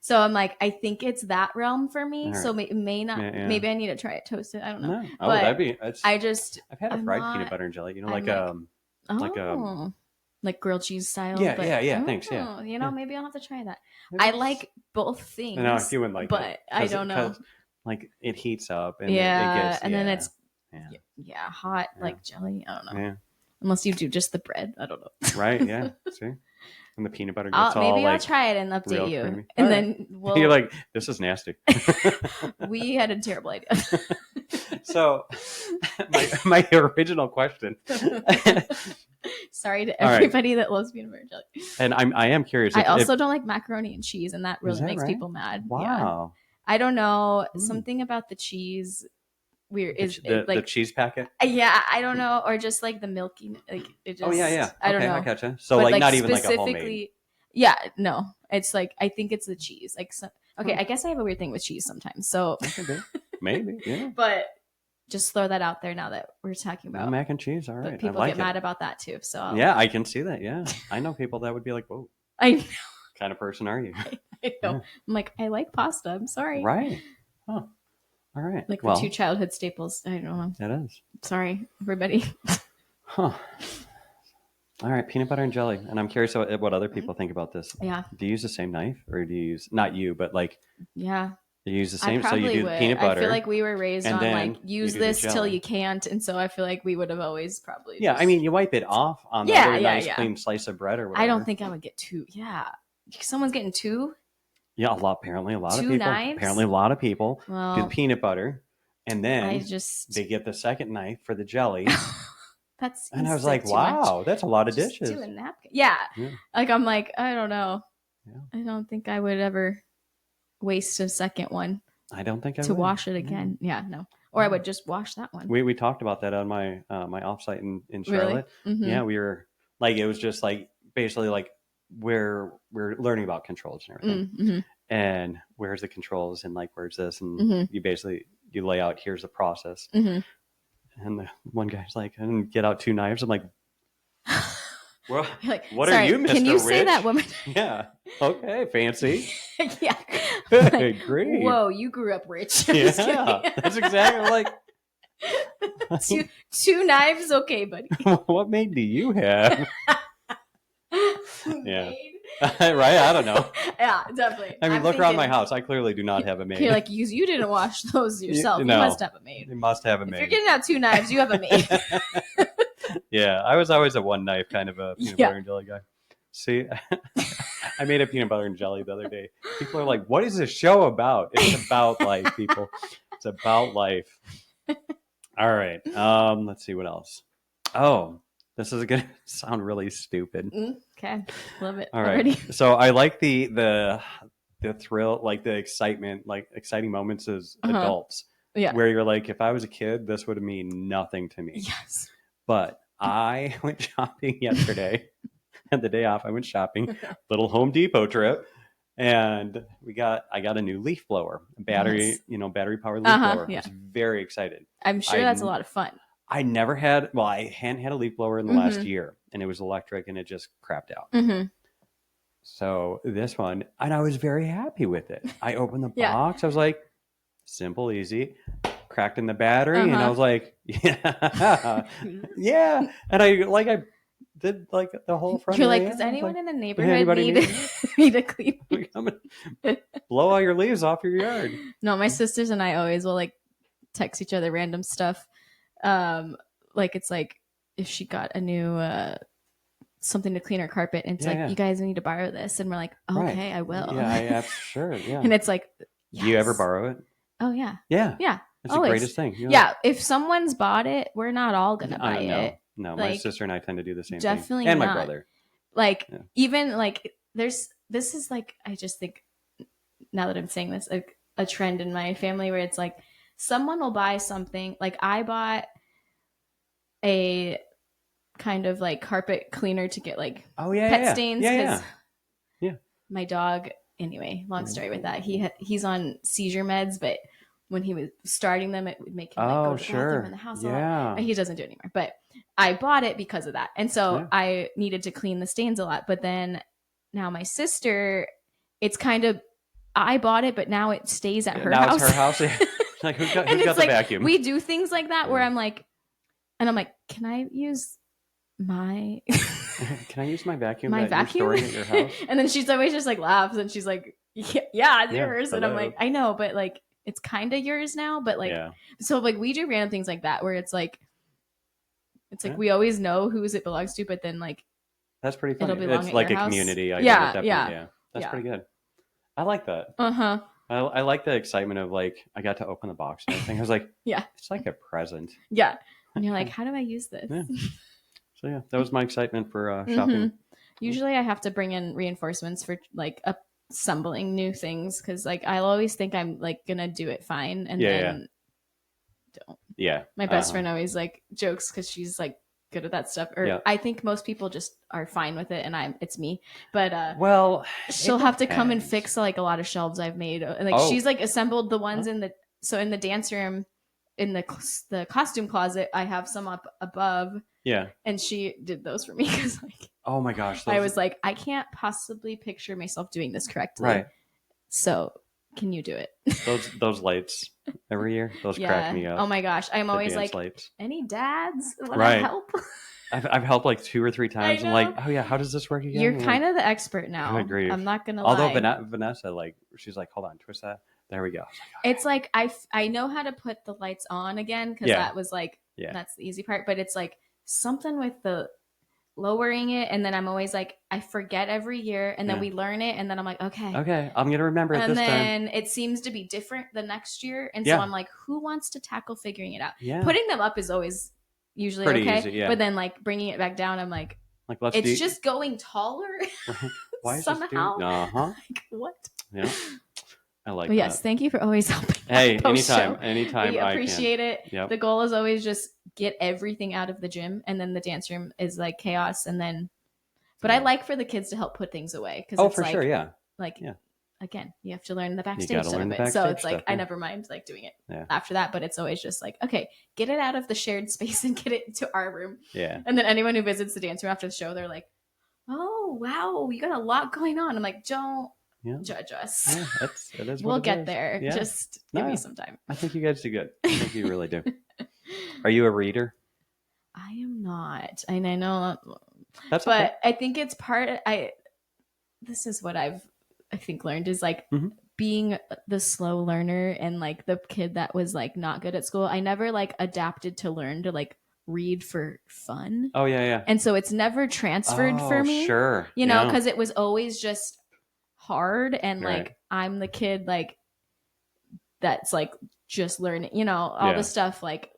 So I'm like, I think it's that realm for me. Right. So it may not. Yeah. Maybe I need to try it toasted. I don't know. No. Oh, that'd be. I've had a fried peanut butter and jelly. Like grilled cheese style. Yeah. Thanks. Yeah. Maybe I'll have to try that. I like both things. I know I do like, but I don't know. Like it heats up and then it's. Hot like jelly. I don't know. Yeah. Unless you do just the bread. I don't know. Right. Yeah. See. And the peanut butter gets all Maybe I'll like try it and real update you, creamy. and All then we'll. You're like, this is nasty. We had a terrible idea. So, my original question, Sorry to All right. everybody that loves peanut butter and jelly. and I am curious. I also don't like macaroni and cheese, and that really that makes right? people mad. Yeah. Wow. I don't know. Hmm. Something about the cheese weird The, is ch- the, like the cheese packet. yeah, I don't know, or just like the milky, like it just. Oh yeah. I don't Okay, know. I gotcha. So But, like not even like a homemade. specifically, yeah, no, it's like I think it's the cheese. Like, okay, Huh. I guess I have a weird thing with cheese sometimes. So, Maybe, yeah. but just throw that out there now that we're talking No about. mac and cheese. All right, But people I like get mad about that too. So Yeah, I can see that. Yeah, I know people that would be like, "Whoa, I know. kind of person are you?" I know. Yeah. I'm like, I like pasta. I'm sorry. Right. Huh. All right. Like well, the 2 childhood staples. I don't know. that is. Sorry, everybody. Huh. All right, peanut butter and jelly. And I'm curious what other people think about this. Yeah. Do you use the same knife, or do you use not you, but like Yeah. you use the I same? So probably you do would. the peanut butter. I feel like we were raised and on then like you use do the this till jelly. you can't, and so I feel like we would have always probably. Yeah, just- I mean, you wipe it off on the Yeah, other yeah, nice yeah. clean slice of bread or whatever. I don't think I would get 2. Yeah, someone's getting 2. Yeah, apparently a lot of 2 people. knives? Apparently, a lot of people do the Well, peanut butter, and then I just they get the second knife for the jelly. that's And I was like, wow, that's a lot of Just dishes. do a napkin. Yeah. Yeah. Like I'm like, I don't know. Yeah. I don't think I would ever waste a second one I don't think I to would. wash it again. Yeah, no. Or I would just wash that one. We talked about that on my my offsite in Really? Charlotte. Mhm. Yeah, we were like, it was just like basically like where we're learning about controls and everything, Mhm. and where's the controls and like where's this, and Mhm. you lay out here's the process, Mhm. and the one guy's like, and get out 2 knives. I'm like, well, You're like, what sorry, are you, Mr. Can you say Rich? that woman? Yeah. Okay, fancy. Yeah. Hey, great. Whoa, you grew up rich. I'm just Yeah, kidding. that's exactly like. two knives, okay, buddy. What maid do you have? Yeah. Maid? Right? I don't know. Yeah, definitely. I mean, I'm look around my thinking- house. I clearly do not have a maid. You're like, you didn't wash those yourself. no. You must have a maid. You must have a If maid. you're getting out 2 knives, you have a maid. Yeah, I was always a one knife kind of a peanut Yeah. butter and jelly guy. See, I made a peanut butter and jelly the other day. People are like, "What is this show about?" It's about life, people. It's about life. All right. Let's see what else. Oh, this is gonna sound really stupid. Okay, love it. All right. Already. So I like the thrill, like the excitement, like exciting moments as adults. Yeah. Where you're like, if I was a kid, this would mean nothing to me. Yes. But I went shopping yesterday. And the day off, I went shopping, little Home Depot trip, and I got a new leaf blower, battery, Nice. Battery powered leaf blower. Yeah. I was very excited. I'm sure that's a lot of fun. I never had, well, I hadn't had a leaf blower in the last year, and it was electric, and it just crapped out. Mm-hmm. So this one, and I was very happy with it. I opened the Yeah. box. I was like, simple, easy. Cracked in the battery, and I was like, yeah, yeah. And I did like the whole front. You're like, area. does I was anyone like, in the neighborhood anybody need me to clean? come and blow all your leaves off your yard. No, my sisters and I always will like text each other random stuff. Like it's like if she got a new something to clean her carpet, and it's Yeah, like, yeah. you guys need to borrow this, and we're like, okay, Right. I will. Yeah, sure. Yeah. And it's like, Do you ever yes. borrow it? Oh yeah, Yeah. yeah, It's always. the greatest thing. You're yeah. If someone's bought it, we're not all gonna I buy know. it. No, my Like, sister and I tend to do the same definitely thing. And my not. brother. Like Yeah. even like this is like, I just think now that I'm saying this, a trend in my family where it's like someone will buy something. Like I bought a kind of like carpet cleaner to get like Oh, yeah. pet yeah. stains Yeah, because yeah. my dog, anyway, long story with that, he's on seizure meds, but when he was starting them, it would make him like, Oh, go to the bathroom sure. in the house a lot. Yeah. He doesn't do it anymore, but I bought it because of that. And so Yeah. I needed to clean the stains a lot. But then now my sister, it's kind of, I bought it, but now it stays at her now house. it's her house. Yeah. Like, who's got And the it's like, vacuum? we do things like that where Yeah. I'm like, can I use my Can I use my vacuum my that vacuum? you're storing at your house? And then she's always just like laughs and she's like, yeah, it's Yeah, yours. And I'm hello. like, I know, but like it's kind of yours now. But like, yeah. so like we do random things like that where it's like Yeah. we always know whose it belongs to, but then like That's pretty funny. It'll belong It's at like your a house. community idea Yeah, at that yeah, point. Yeah, that's yeah. pretty good. I like that. Uh-huh. I like the excitement of like I got to open the box and everything. I was like, Yeah. it's like a present. Yeah. And you're like, how do I use this? Yeah. So yeah, that was my excitement for Mm-hmm. shopping. Usually I have to bring in reinforcements for like assembling new things because like I'll always think I'm like gonna do it fine and then don't. Yeah. My best friend always like jokes because she's like good at that stuff. Or I think most people just are fine with it and it's me. But well, she'll have to come and fix like a lot of shelves I've made. Like she's like assembled the ones in the dance room in the costume closet. I have some up above. Yeah. And she did those for me because like oh my gosh, I was like, I can't possibly picture myself doing this correctly. Right. So can you do it? those lights every year, those crack me up. Oh my gosh. I'm always like, lights. Any dads want Right. to help? I've helped like 2 or 3 times. I'm like, oh yeah, how does this work again? You're kind of the expert now. Good grief. I'm not gonna Although lie. Vanessa, like, she's like, hold on, twist that. There we go. It's like I know how to put the lights on again because that was like that's the easy part. But it's like something with the lowering it, and then I'm always like I forget every year, and then we learn it, and then I'm like, okay, I'm gonna remember it this time. And then it seems to be different the next year, and so I'm like, who wants to tackle figuring it out? Yeah, putting them up is always usually pretty okay, easy, but then like bringing it back down, I'm like let's it's just going taller. Why is somehow? Like, what? Yeah. I like but yes, that. thank you for always helping. Hey, anytime. We appreciate it. Yep. The goal is always just get everything out of the gym, and then the dance room is like chaos, and then. But I like for the kids to help put things away because it's for like, sure, yeah. Like, yeah. Again, you have to learn the backstage stuff of it. So it's like I never mind like doing it after that, but it's always just like, okay, get it out of the shared space and get it to our room. Yeah. And then anyone who visits the dance room after the show, they're like, oh wow, you got a lot going on. I'm like, don't judge us. Yeah, it is we'll get there. Yeah. Just give me some time. I think you guys do good. I think you really do. Are you a reader? I am not. And I know that's but okay. I think it's this is what I think learned is like being the slow learner and like the kid that was like not good at school. I never like adapted to learn to like read for fun. Oh yeah. And so it's never transferred for me. Sure. You know, because it was always just hard and like I'm the kid like that's like just learning, you know, all the stuff like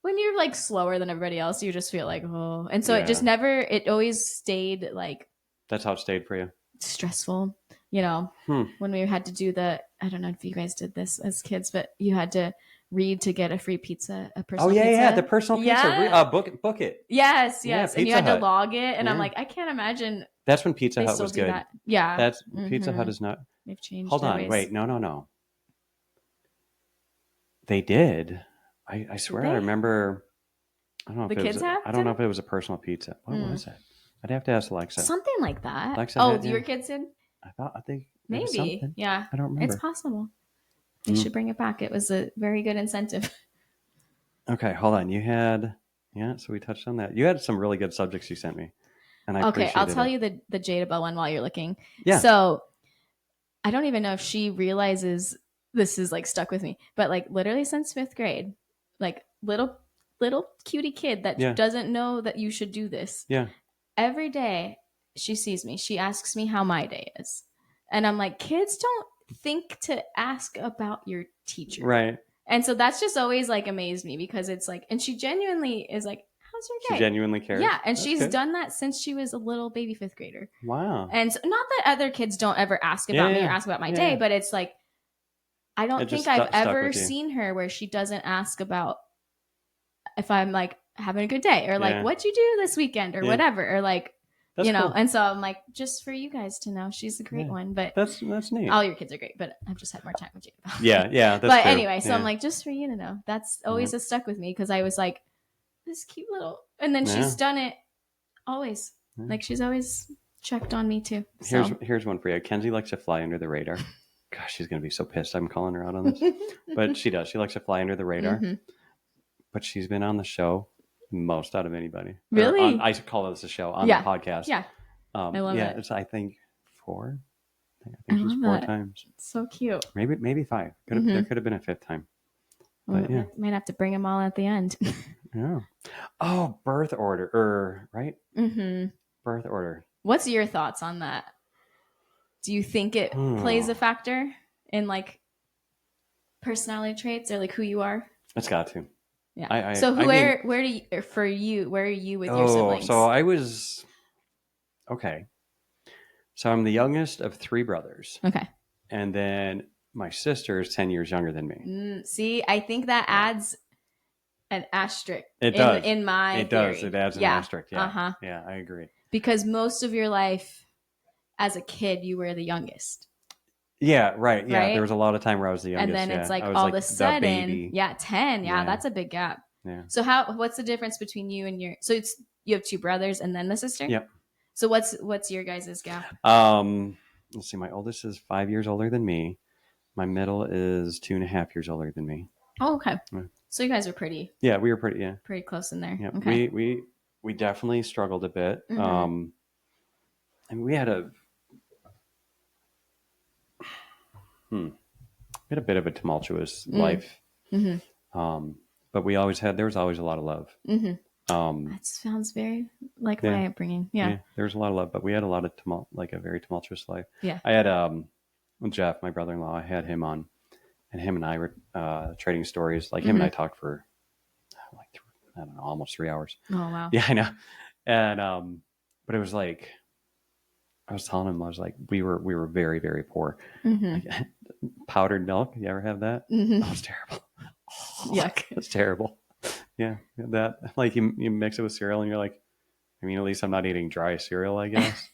when you're like slower than everybody else, you just feel like, oh. And so it always stayed like. That's how it stayed for you. Stressful, you know, when we had to do I don't know if you guys did this as kids, but you had to read to get a free pizza, a personal pizza. Yeah, the personal pizza. Book it. Yes. Yeah, and you had to log it. And I'm like, I can't imagine. That's when Pizza Hut was good. That. Yeah. That's Pizza Hut is not. They've changed. Hold on. ways. Wait. No. They did. I swear I remember. I don't know if the kids have. I don't know if it was a personal pizza. What was it? I'd have to ask Alexa. Something like that. Alexa your kids did? I think maybe. Yeah. I don't remember. It's possible. They should bring it back. It was a very good incentive. Okay, hold on. You had so we touched on that. You had some really good subjects you sent me. And I I'll tell you the Jada one while you're looking. Yeah. So I don't even know if she realizes this is like stuck with me, but like literally since 5th grade, like little cutie kid that doesn't know that you should do this. Yeah. Every day she sees me, she asks me how my day is. And I'm like, kids don't think to ask about your teacher. Right. And so that's just always like amazed me because it's like, and she genuinely is like, how's your day? She genuinely cares. Yeah. And she's done that since she was a little baby 5th grader. Wow. And so, not that other kids don't ever ask about me or ask about my day, but it's like, I don't think I've ever seen her where she doesn't ask about if I'm like having a good day or like what'd you do this weekend or whatever or like that's you know cool. And so I'm like, just for you guys to know, she's a great one. But that's neat. All your kids are great, but I've just had more time with you. Yeah that's but true. Anyway, so I'm like, just for you to know, that's always has stuck with me because I was like, this cute little, and then she's done it always. Like she's always checked on me too. So. Here's one for you. Kenzie likes to fly under the radar. Gosh, she's gonna be so pissed I'm calling her out on this. But she does. She likes to fly under the radar. But she's been on the show most out of anybody. Really? I call this a show on the podcast. Yeah. I love it. It's I think 4. I think she's 4 times. It's so cute. Maybe 5. There could have been a 5th time. But might have to bring them all at the end. Yeah. Oh, birth order. Right? Birth order. What's your thoughts on that? Do you think it plays a factor in like personality traits or like who you are? It's got to. Yeah. So where do you, for you, where are you with your siblings? So I was, okay. So I'm the youngest of 3 brothers. Okay. And then my sister is 10 years younger than me. See, I think that adds an asterisk. It does. In my It theory. does. It adds an asterisk. Yeah. Yeah, I agree. Because most of your life as a kid, you were the youngest. Yeah, right. Yeah, there was a lot of time where I was the youngest. And then it's like I was all like of a sudden, baby. 10. Yeah, that's a big gap. Yeah. So what's the difference between you and so you have 2 brothers and then the sister? Yep. So what's your guys' gap? Let's see. My oldest is 5 years older than me. My middle is 2.5 years older than me. Oh, okay. Yeah. So you guys are pretty. Yeah, we were pretty close in there. Yeah. Okay. We definitely struggled a bit. Mm-hmm. And we had a bit of a tumultuous life. Mm-hmm. But there was always a lot of love. Mm-hmm. That sounds very like my upbringing. Yeah. There was a lot of love, but we had a lot of a very tumultuous life. Yeah. I had Jeff, my brother-in-law. I had him on, and him and I were trading stories. Like him and I talked for I don't know, almost 3 hours. Oh wow. Yeah, I know. And but it was like I was telling him, I was like, we were very, very poor. Mm-hmm. Like, powdered milk. You ever have that? Mm-hmm. That was terrible. Yuck. It's terrible. Yeah, that like you mix it with cereal and you're like, I mean, at least I'm not eating dry cereal, I guess.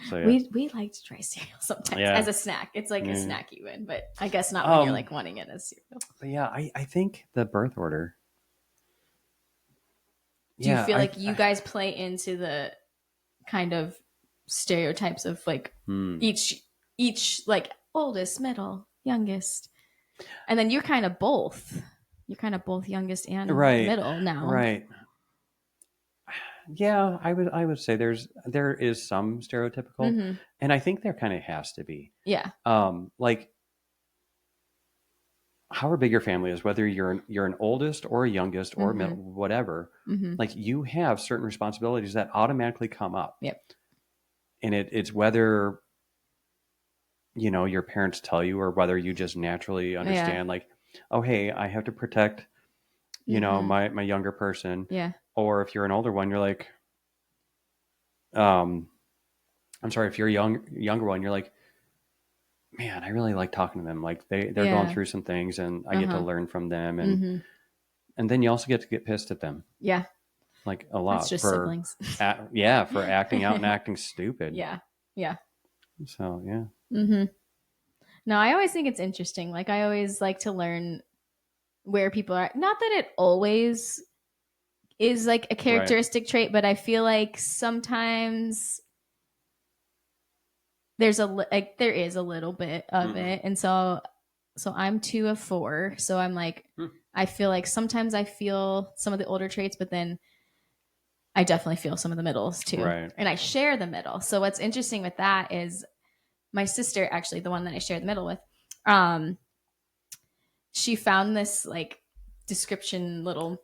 So yeah. We like to try cereal sometimes as a snack. It's like a snack even, but I guess not when you're like wanting it as cereal. But yeah, I think the birth order. Do you feel like you guys play into the kind of stereotypes of like each like oldest, middle, youngest, and then you're kind of both. You're kind of both youngest and middle now, right? Yeah, I would say there is some stereotypical, and I think there kind of has to be. Yeah. Like however big your family is, whether you're an oldest or a youngest or middle, whatever, like you have certain responsibilities that automatically come up. Yep. And it's whether your parents tell you or whether you just naturally understand, like, oh hey, I have to protect my younger person. Yeah. Or if you're an older one, you're like, I'm sorry, if you're a younger one, you're like, man, I really like talking to them. Like they're going through some things and I get to learn from them. And then you also get to get pissed at them. Yeah. Like a lot. It's just siblings. For acting out and acting stupid. Yeah. Yeah. So, yeah. Mm-hmm. No, I always think it's interesting. Like I always like to learn where people are. Not that it always is like a characteristic trait, but I feel like sometimes there is a little bit of it. And so I'm 2 of 4. So I'm like, I feel like sometimes I feel some of the older traits, but then I definitely feel some of the middles too. Right. And I share the middle. So what's interesting with that is my sister, actually the one that I share the middle with, she found this like description little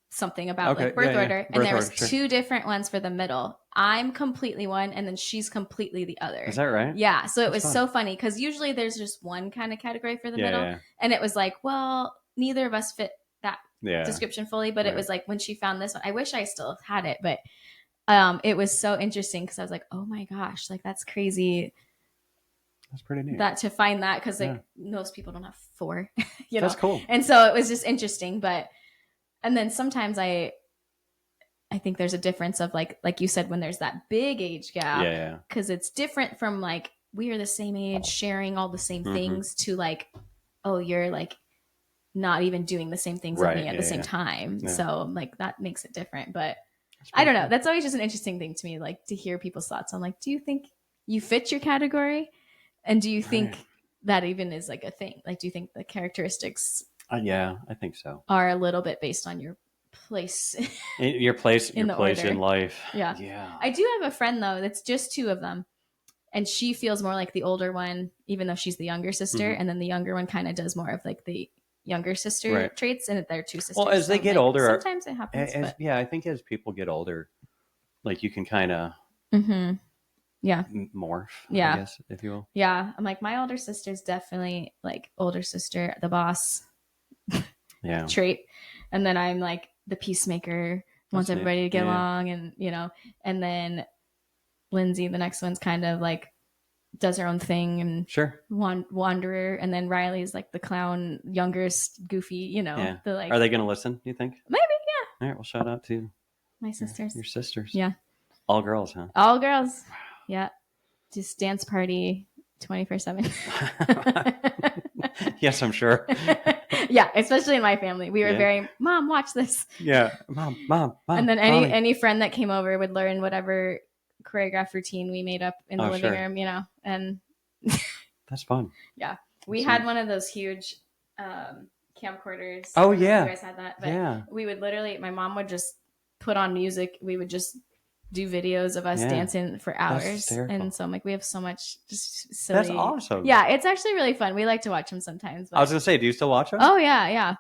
something about like birth order. And there was 2 different ones for the middle. I'm completely one and then she's completely the other. Is that right? Yeah. So it was so funny because usually there's just one kind of category for the middle. Yeah. And it was like, well, neither of us fit that description fully, but it was like when she found this one, I wish I still had it, but it was so interesting because I was like, oh my gosh, like that's crazy. That's pretty neat. That to find that because like most people don't have 4, That's cool. And so it was just interesting, and then sometimes I think there's a difference of like you said, when there's that big age gap, because it's different from like we are the same age, sharing all the same things to like, oh, you're like not even doing the same things with me at the same time. Yeah. So like that makes it different, but I don't know. That's always just an interesting thing to me, like to hear people's thoughts on like, do you think you fit your category? And do you think that even is like a thing? Like, do you think the characteristics? Yeah, I think so. Are a little bit based on your place. your place in life. Yeah. Yeah. I do have a friend though that's just 2 of them. And she feels more like the older one, even though she's the younger sister. And then the younger one kind of does more of like the younger sister traits, and they're 2 sisters. Well, as they get older, sometimes it happens. I think as people get older, like you can kind of Yeah. morph, Yeah. I guess, if you will. Yeah. I'm like, my older sister's definitely like older sister, the boss Yeah. trait. And then I'm like the peacemaker, wants That's neat. everybody to get Yeah. along, and and then Lindsay, the next one's kind of like does her own thing and Sure. wanderer, and then Riley's like the clown, youngest, goofy, Yeah. the like. Are they going to listen, do you think? Maybe, yeah. All right, well, shout out to My sisters. your sisters. Yeah. All girls, huh? All girls. Yeah. Just dance party 24/7. Yes, I'm sure. Yeah, especially in my family. We were Yeah. very, Mom, watch this. Yeah. Mom. And then Mommy. any friend that came over would learn whatever choreographed routine we made up in the living sure. room, and That's fun. yeah. We That's had one of those huge camcorders. Oh, I don't know if yeah. you guys had that. But Yeah. we would literally, my mom would just put on music. We would just do videos of us Yeah. dancing for hours. hysterical. And so I'm like, we have so much just silly. That's awesome. Yeah, it's actually really fun. We like to watch them sometimes. But... I was going to say, do you still watch them? Oh, yeah.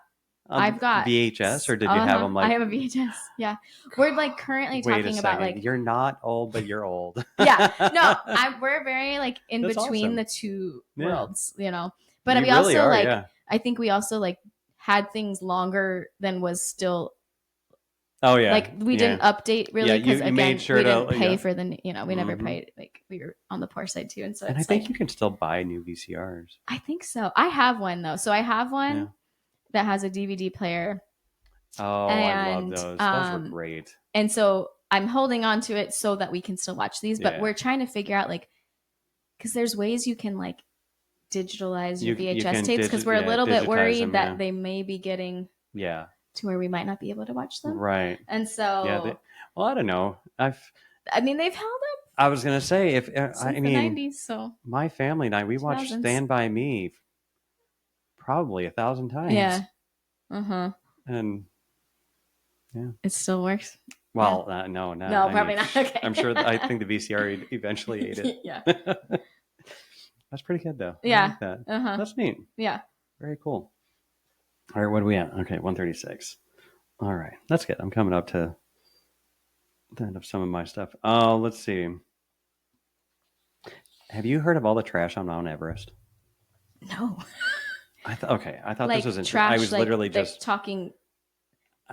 On I've got VHS, or did you have them like? I have a VHS. Yeah, we're like currently Wait a talking about second. like You're not old, but you're old. yeah. No, we're very like in That's between awesome. the two Yeah. worlds, But You we really also are, like yeah. I think we also like had things longer than was still Oh yeah. like we didn't update really Yeah, because you again made sure we to- didn't pay yeah. for the we never Mhm. paid, like we were on the poor side too, and so And I it's think like you can still buy new VCRs. I think so. I have one though, so I have one Yeah. that has a DVD player. Oh, I love And, those. Those were great. And so I'm holding on to it so that we can still watch these, but Yeah. we're trying to figure out like, because there's ways you can like digitalize your You VHS can tapes, because we're a little bit digitize worried them, that yeah. they may be getting Yeah. to where we might not be able to watch them. Right. And so, Yeah. Well, I don't know. I mean, they've held up I was gonna say if since I the mean 90s. So my family and I, we watched 2000s. Stand By Me probably 1,000 times. yeah, And it still works. well, no, No, probably not. Okay. I'm sure. I think the VCR eventually ate it. Yeah. That's pretty good though. Yeah. I like that. That's neat. Yeah. Very cool. All right, what are we at? Okay, 136. All right, that's good. I'm coming up to the end of some of my stuff. Let's see. Have you heard of all the trash on Mount Everest? No. I thought Like this was interesting. trash. I was literally like just talking.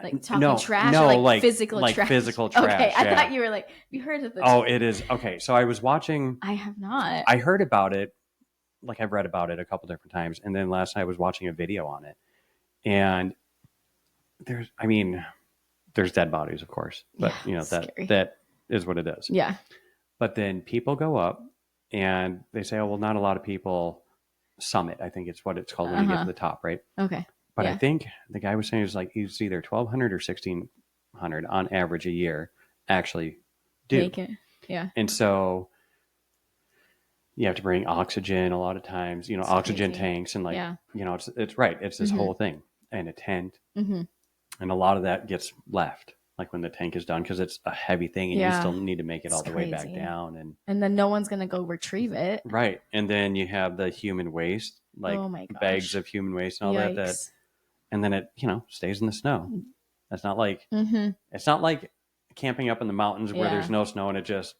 Like talking no, trash, no, or like physical like trash. physical trash. Okay, I yeah. thought you were like, have you heard of this? Oh, it is. Okay, so I was watching. I have not. I heard about it. Like I've read about it a couple different times, and then last night I was watching a video on it, and there's dead bodies, of course, but Yeah, that is what it is. Yeah. But then people go up and they say, oh, well, not a lot of people summit. I think it's what it's called when you get to the top, right? Okay. But Yeah. I think the guy was saying it's like he's either 1,200 or 1,600 on average a year actually do. Make it. Yeah. And so you have to bring oxygen a lot of times, It's oxygen crazy. tanks and Yeah. it's right. It's this Mhm. whole thing and a tent. Mm-hmm. And a lot of that gets left like when the tank is done, because it's a heavy thing and you Yeah. still need to make it It's all the way back crazy. down. And then no one's gonna go retrieve it. Right. And then you have the human waste, like Oh my gosh. bags of human waste and all that, Yikes. and then it, stays in the snow. It's not like, Mm-hmm. camping up in the mountains where Yeah. there's no snow and it just,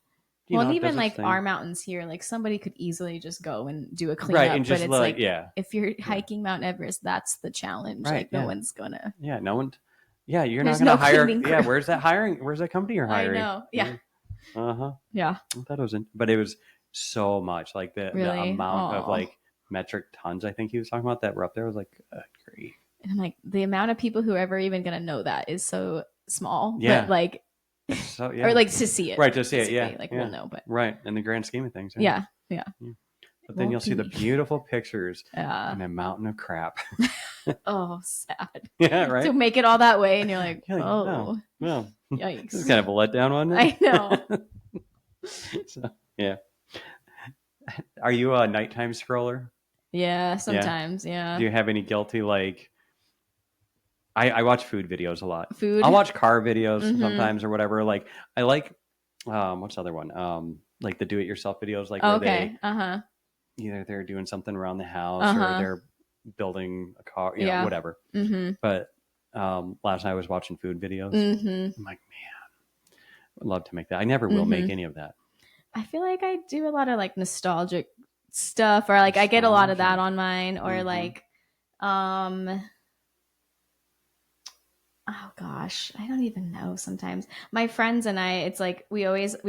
Well, and it even does its like thing. our mountains here, like somebody could easily just go and do a cleanup, Right. And just but it's like yeah. if you're hiking Mount Everest, that's the challenge. Right, Like no yeah. one's gonna. Yeah. No one, yeah. You're There's not going to no hire. cleaning Yeah. crew. Where's that company you're I hiring? know. Yeah. Uh-huh. Yeah. I thought it was, but it was so much like the Really? amount of Aw. like metric tons I think he was talking about that were up there was like, great. And I'm like, the amount of people who are ever even gonna know that is so small. Yeah. But like, So, yeah. or like to see it. Right, to see it, yeah, physically, Like yeah. we'll know, but Right. In the grand scheme of things. yeah. But then you'll see the Won't be. beautiful pictures Yeah. and a mountain of crap. Oh, sad. Yeah, right. To make it all that way, and you're like, You're like, oh, Well, this is yikes. kind of a letdown, wasn't I it? know. So, yeah. Are you a nighttime scroller? Yeah, sometimes. Yeah. Do you have any guilty like? I watch food videos a lot. Food. I'll watch car videos Mhm. sometimes or whatever. Like I like, what's the other one? Like the do-it-yourself videos, like where Okay. Uh-huh. either they're doing something around the house Uh-huh. or they're building a car, Yeah. whatever. Mm-hmm. But last night I was watching food videos. Mm-hmm. I'm like, man, would love to make that. I never will make any of that. I feel like I do a lot of like nostalgic stuff, or like I get a lot of that on mine, or like, oh gosh, I don't even know. Sometimes my friends and I, it's like we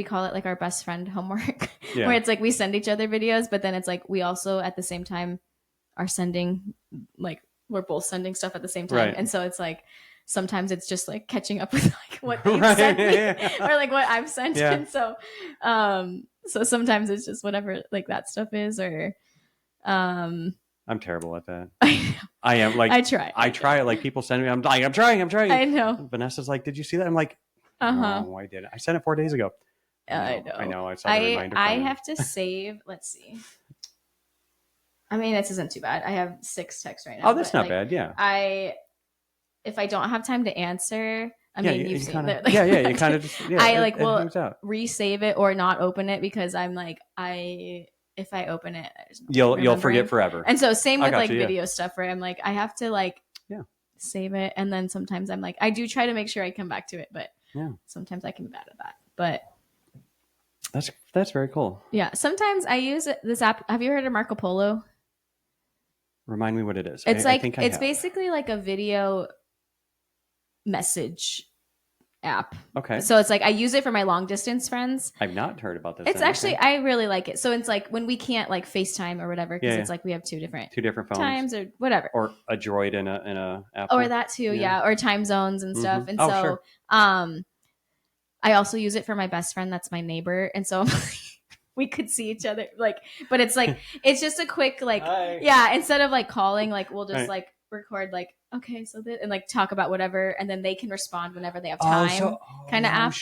call it like our best friend homework, where it's like we send each other videos, but then it's like we also at the same time are sending, like we're both sending stuff at the same time, and so it's like sometimes it's just like catching up with like what they've sent me or like what I've sent, and so so sometimes it's just whatever like that stuff is, or I'm terrible at that. I am like I try like people send me. I'm trying. I know. Vanessa's like, did you see that? I'm like, no, I didn't. I sent it 4 days ago. I know. I saw the reminder. I have to save. Let's see. I mean, this isn't too bad. I have 6 texts right now. Oh, that's not bad. Yeah. If I don't have time to answer, I mean, you've seen it. Like, you kind of just. Yeah, I like will resave it or not open it because I'm like if I open it, you'll forget forever. And so same with like video stuff where I'm like I have to like save it, and then sometimes I'm like I do try to make sure I come back to it, but sometimes I can be bad at that. But that's very cool. Yeah, sometimes I use this app. Have you heard of Marco Polo? Remind me what it is. It's it's basically like a video message app. Okay. So it's like I use it for my long distance friends. I've not heard about this. It's actually I really like it. So it's like when we can't like FaceTime or whatever because it's like we have two different phones times or whatever. Or a Droid in a Apple. Or that too, or time zones and stuff. And so I also use it for my best friend that's my neighbor, and so we could see each other like, but it's like it's just a quick like instead of like calling, like we'll just like record like okay so that and like talk about whatever, and then they can respond whenever they have time kind of app.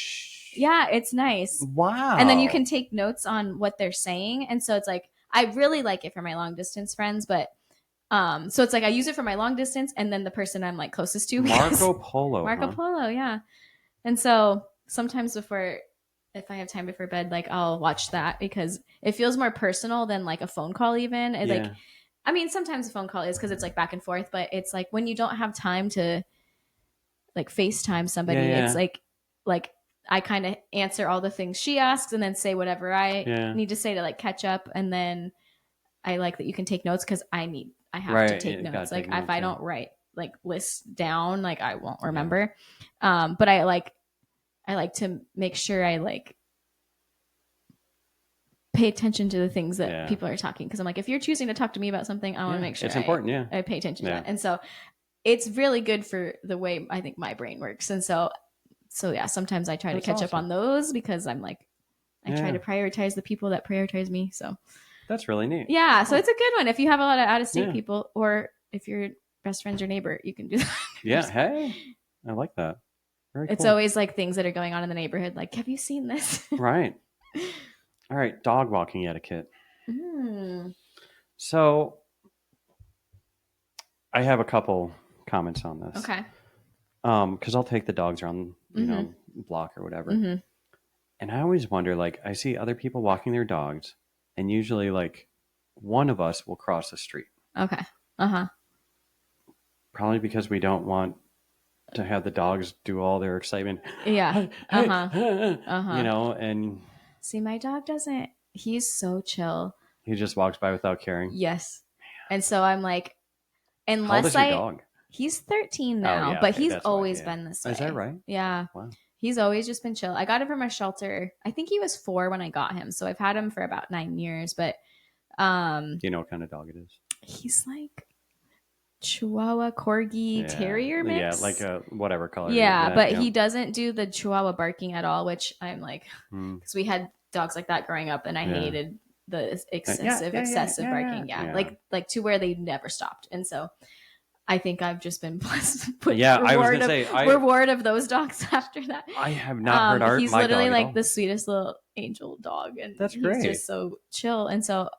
It's nice. Wow. And then you can take notes on what they're saying, and so it's like I really like it for my long distance friends, but so it's like I use it for my long distance and then the person I'm like closest to. Marco Polo. And so sometimes if I have time before bed, like I'll watch that because it feels more personal than like a phone call even. Like, I mean, sometimes a phone call is because it's like back and forth, but it's like when you don't have time to like FaceTime somebody, it's like I kind of answer all the things she asks and then say whatever I need to say to like catch up. And then I like that you can take notes because I have to take notes. Like if I don't write like lists down, like I won't remember. But I like to make sure I like pay attention to the things that people are talking. Cause I'm like, if you're choosing to talk to me about something, I want to make sure it's important. I pay attention to that. And so it's really good for the way I think my brain works. And so sometimes I try to catch up on those because I'm like, I try to prioritize the people that prioritize me. So that's really neat. Yeah. So it's a good one. If you have a lot of out of state people, or if your best friend's your neighbor, you can do that. Hey, I like that. Very It's cool. always like things that are going on in the neighborhood. Like, have you seen this? Right. All right. Dog walking etiquette. So I have a couple comments on this. Okay. Because I'll take the dogs around, you know, block or whatever. And I always wonder, like, I see other people walking their dogs, and usually, like, one of us will cross the street. Okay. Probably because we don't want to have the dogs do all their excitement. Yeah. You know, and see, my dog doesn't. He's so chill. He just walks by without caring. Yes. And so I'm like, unless How old is your dog? He's 13 now, but he's always been this way. Is that right? Yeah. Wow. He's always just been chill. I got him from a shelter. I think he was 4 when I got him. So I've had him for about 9 years, but do you know what kind of dog it is? He's like Chihuahua Corgi Terrier mix. Yeah, like a whatever color. Yeah, but he doesn't do the Chihuahua barking at all, which I'm like, because we had dogs like that growing up, and I hated the excessive barking. Like to where they never stopped, and so I think I've just been blessed. Reward of those dogs after that. I have not heard he's literally like the sweetest little angel dog, and that's great. He's just so chill, and so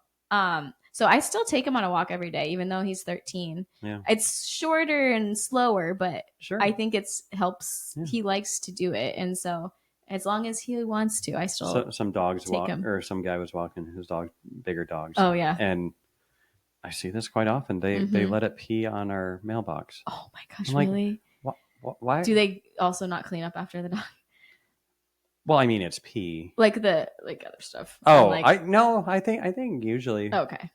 so I still take him on a walk every day, even though he's 13. Yeah. It's shorter and slower, but I think it's helps. Yeah. He likes to do it, and so as long as he wants to, I still some dogs take walk, him. or some guy was walking his dog, bigger dogs. Oh yeah, and I see this quite often. They let it pee on our mailbox. Oh my gosh, I'm like, really? Why? Do they also not clean up after the dog? Well, I mean, it's pee. Like other stuff. Oh, like, I think usually. okay.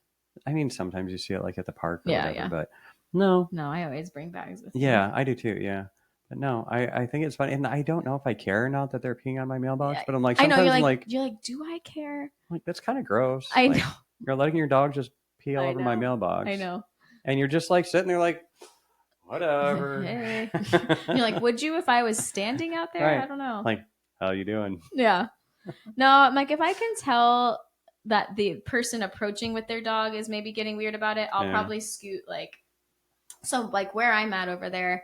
I mean, sometimes you see it like at the park or Yeah, whatever, yeah. but no. No, I always bring bags with me. Yeah, I do too. Yeah. But no, I think it's funny. And I don't know if I care or not that they're peeing on my mailbox, Yeah, but I'm like, I know sometimes you're like, do I care? like, that's kind of gross. I Like, know. you're letting your dog just pee all I over my know. mailbox. I know. And you're just like sitting there like, whatever. Hey. You're like, would you if I was standing out there? Right. I don't know. Like, how you doing? Yeah. No, I'm like, if I can tell that the person approaching with their dog is maybe getting weird about it, I'll probably scoot like, so like where I'm at over there,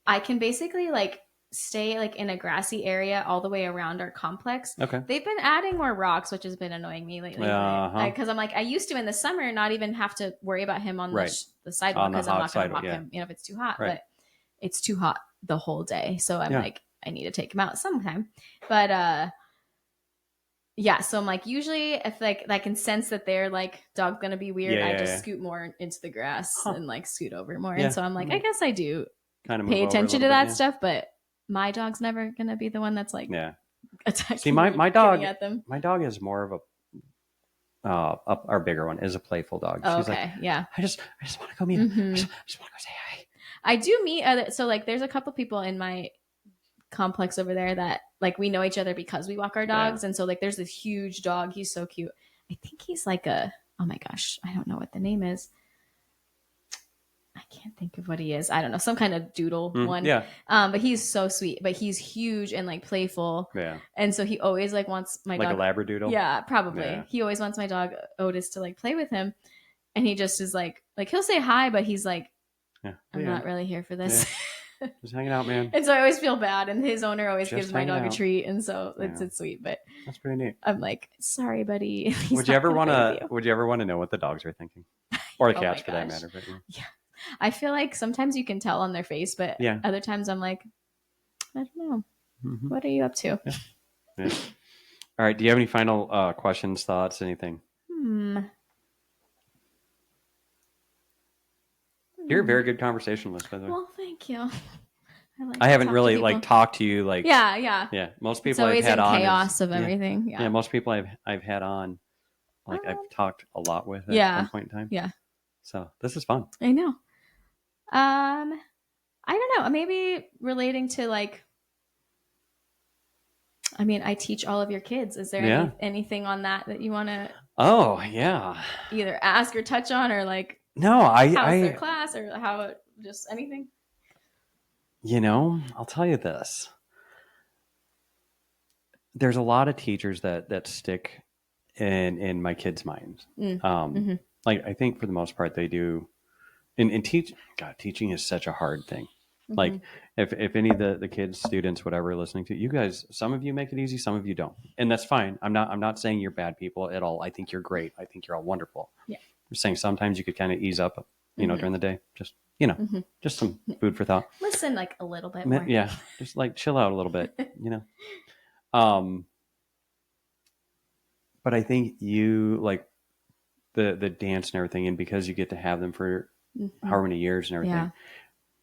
I can basically like stay like in a grassy area all the way around our complex. Okay. They've been adding more rocks, which has been annoying me lately. Because I'm like, I used to in the summer not even have to worry about him on the sidewalk because I'm not going to walk him, if it's too hot. But it's too hot the whole day, so I'm like, I need to take him out sometime. But yeah, so I'm like, usually if like I can sense that they're like dog's gonna be weird, I just scoot more into the grass and like scoot over more. And so I'm like, I guess I do kind of pay attention to that stuff, but my dog's never gonna be the one that's like attacking. See, my dog at them. My dog is more of our bigger one is a playful dog. Oh, she's okay, like, yeah. I just want to go meet him. I just want to go say hi. I do meet other, so like there's a couple people in my complex over there that like we know each other because we walk our dogs, and so like there's this huge dog. He's so cute. I think he's like oh my gosh, I don't know what the name is. I can't think of what he is. I don't know, some kind of doodle one. Yeah. But he's so sweet. But he's huge and like playful. Yeah. And so he always like wants my dog. Like a labradoodle. Yeah, probably. Yeah. He always wants my dog Otis to like play with him, and he just is like he'll say hi, but he's like, I'm not really here for this. Yeah. Just hanging out, man. And so I always feel bad, and his owner always gives my dog a treat, and so it's sweet. But that's pretty neat. I'm like, sorry, buddy. Would you ever want to know what the dogs are thinking, or the cats for that matter? But yeah, I feel like sometimes you can tell on their face, but other times I'm like, I don't know. Mm-hmm. What are you up to? Yeah. All right. Do you have any final questions, thoughts, anything? You're a very good conversationalist, by the way. Well, thank you. I haven't really like talked to you like yeah. Most people I've had on chaos of everything. Yeah, most people I've had on like I've talked a lot with at one point in time. Yeah. So this is fun. I know. I don't know. Maybe relating to like. I mean, I teach all of your kids. Is there anything on that you want to? Oh yeah. Either ask or touch on, or like. No, how's their class, or how just anything. You know, I'll tell you this. There's a lot of teachers that stick in my kids' minds. Like I think for the most part they do. And teaching is such a hard thing. Mm-hmm. Like if any of the kids, students, whatever, listening to you guys, some of you make it easy, some of you don't, and that's fine. I'm not saying you're bad people at all. I think you're great. I think you're all wonderful. Yeah. I'm saying sometimes you could kind of ease up, you know, during the day. Just just some food for thought. Listen, like a little bit more. Yeah, just like chill out a little bit, you know. But I think you like the dance and everything, and because you get to have them for however many years and everything,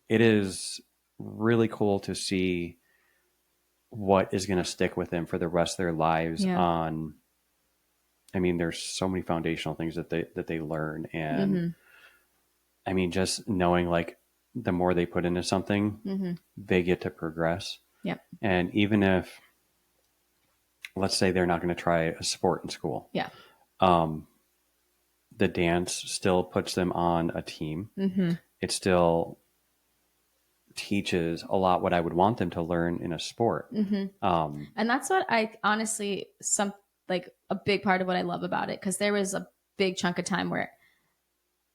it is really cool to see what is going to stick with them for the rest of their lives. I mean, there's so many foundational things that they learn, and I mean, just knowing like the more they put into something, they get to progress. Yep. And even if, let's say they're not going to try a sport in school. Yeah. The dance still puts them on a team. It still teaches a lot what I would want them to learn in a sport. And that's what I honestly, like a big part of what I love about it. Cause there was a big chunk of time where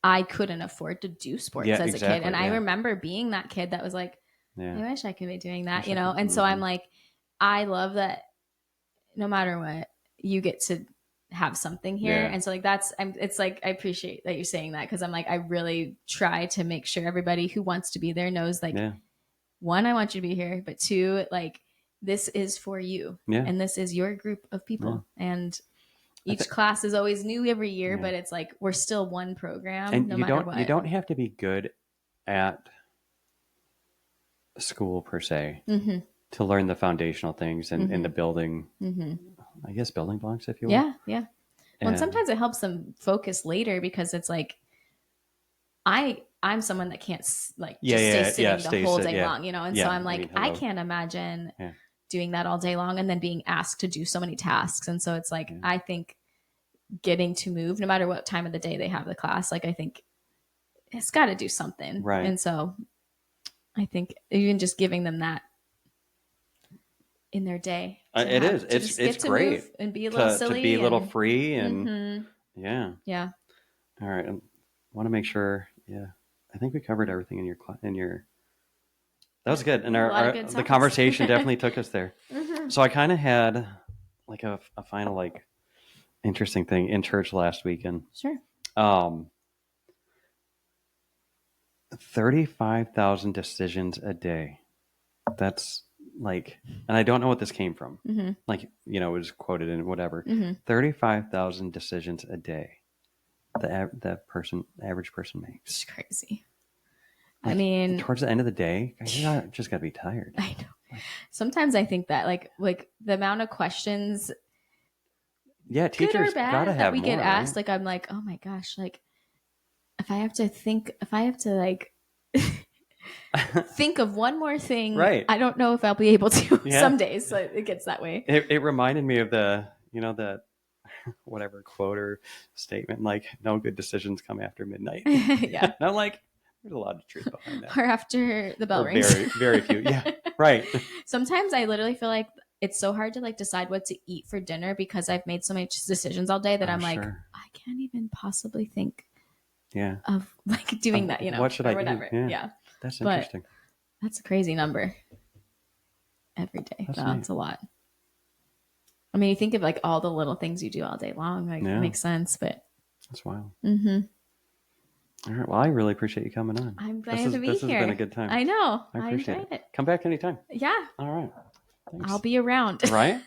I couldn't afford to do sports as a kid. And I remember being that kid that was like, I wish I could be doing that, you know? And so I'm like, I love that no matter what, you get to have something here. And so like, it's like, I appreciate that you're saying that. Cause I'm like, I really try to make sure everybody who wants to be there knows like, one, I want you to be here, but two, like this is for you and this is your group of people. And each class is always new every year, but it's like, we're still one program. And no matter what. You don't have to be good at school per se. to learn the foundational things and the building, I guess, building blocks, if you will. Yeah. Yeah. Well, and And sometimes it helps them focus later because it's like, I'm someone that can't like just stay sitting the whole day long, you know? And so I'm like, I can't imagine doing that all day long and then being asked to do so many tasks. And so it's like, I think getting to move, no matter what time of the day they have the class, like I think it's got to do something. Right. And so I think even just giving them that in their day. It is. It's great. And be a little silly. To be a little free and yeah. Yeah. All right. I want to make sure. Yeah. I think we covered everything in your. That was good. And the conversation definitely took us there. So I kind of had like a final like interesting thing in church last weekend. Sure. 35,000 decisions a day. That's like, and I don't know what this came from. Like, you know, it was quoted in whatever. 35,000 decisions a day. The average person makes. It's crazy. Like, I mean, towards the end of the day, you just gotta be tired. I know. Sometimes I think that like the amount of questions, teachers good or bad, gotta have that we more, get asked, right? like I'm like, oh my gosh, like if I have to like think of one more thing, right? I don't know if I'll be able to. Some days, so it gets that way. It reminded me of the whatever quote or statement, like no good decisions come after midnight. Yeah. And I'm like, there's a lot of truth behind that. Or after the bell rings. Very, very few. Yeah. Right. Sometimes I literally feel like it's so hard to like decide what to eat for dinner because I've made so many decisions all day that I'm like, I can't even possibly think of like doing that, you know, what should I whatever. do? Yeah. That's interesting. But that's a crazy number every day. That's a lot. I mean, you think of like all the little things you do all day long, like it makes sense, but that's wild. All right. Well, I really appreciate you coming on. I'm glad to be here. This has been a good time. I know. I appreciate it. Come back anytime. Yeah. All right. Thanks. I'll be around. Right?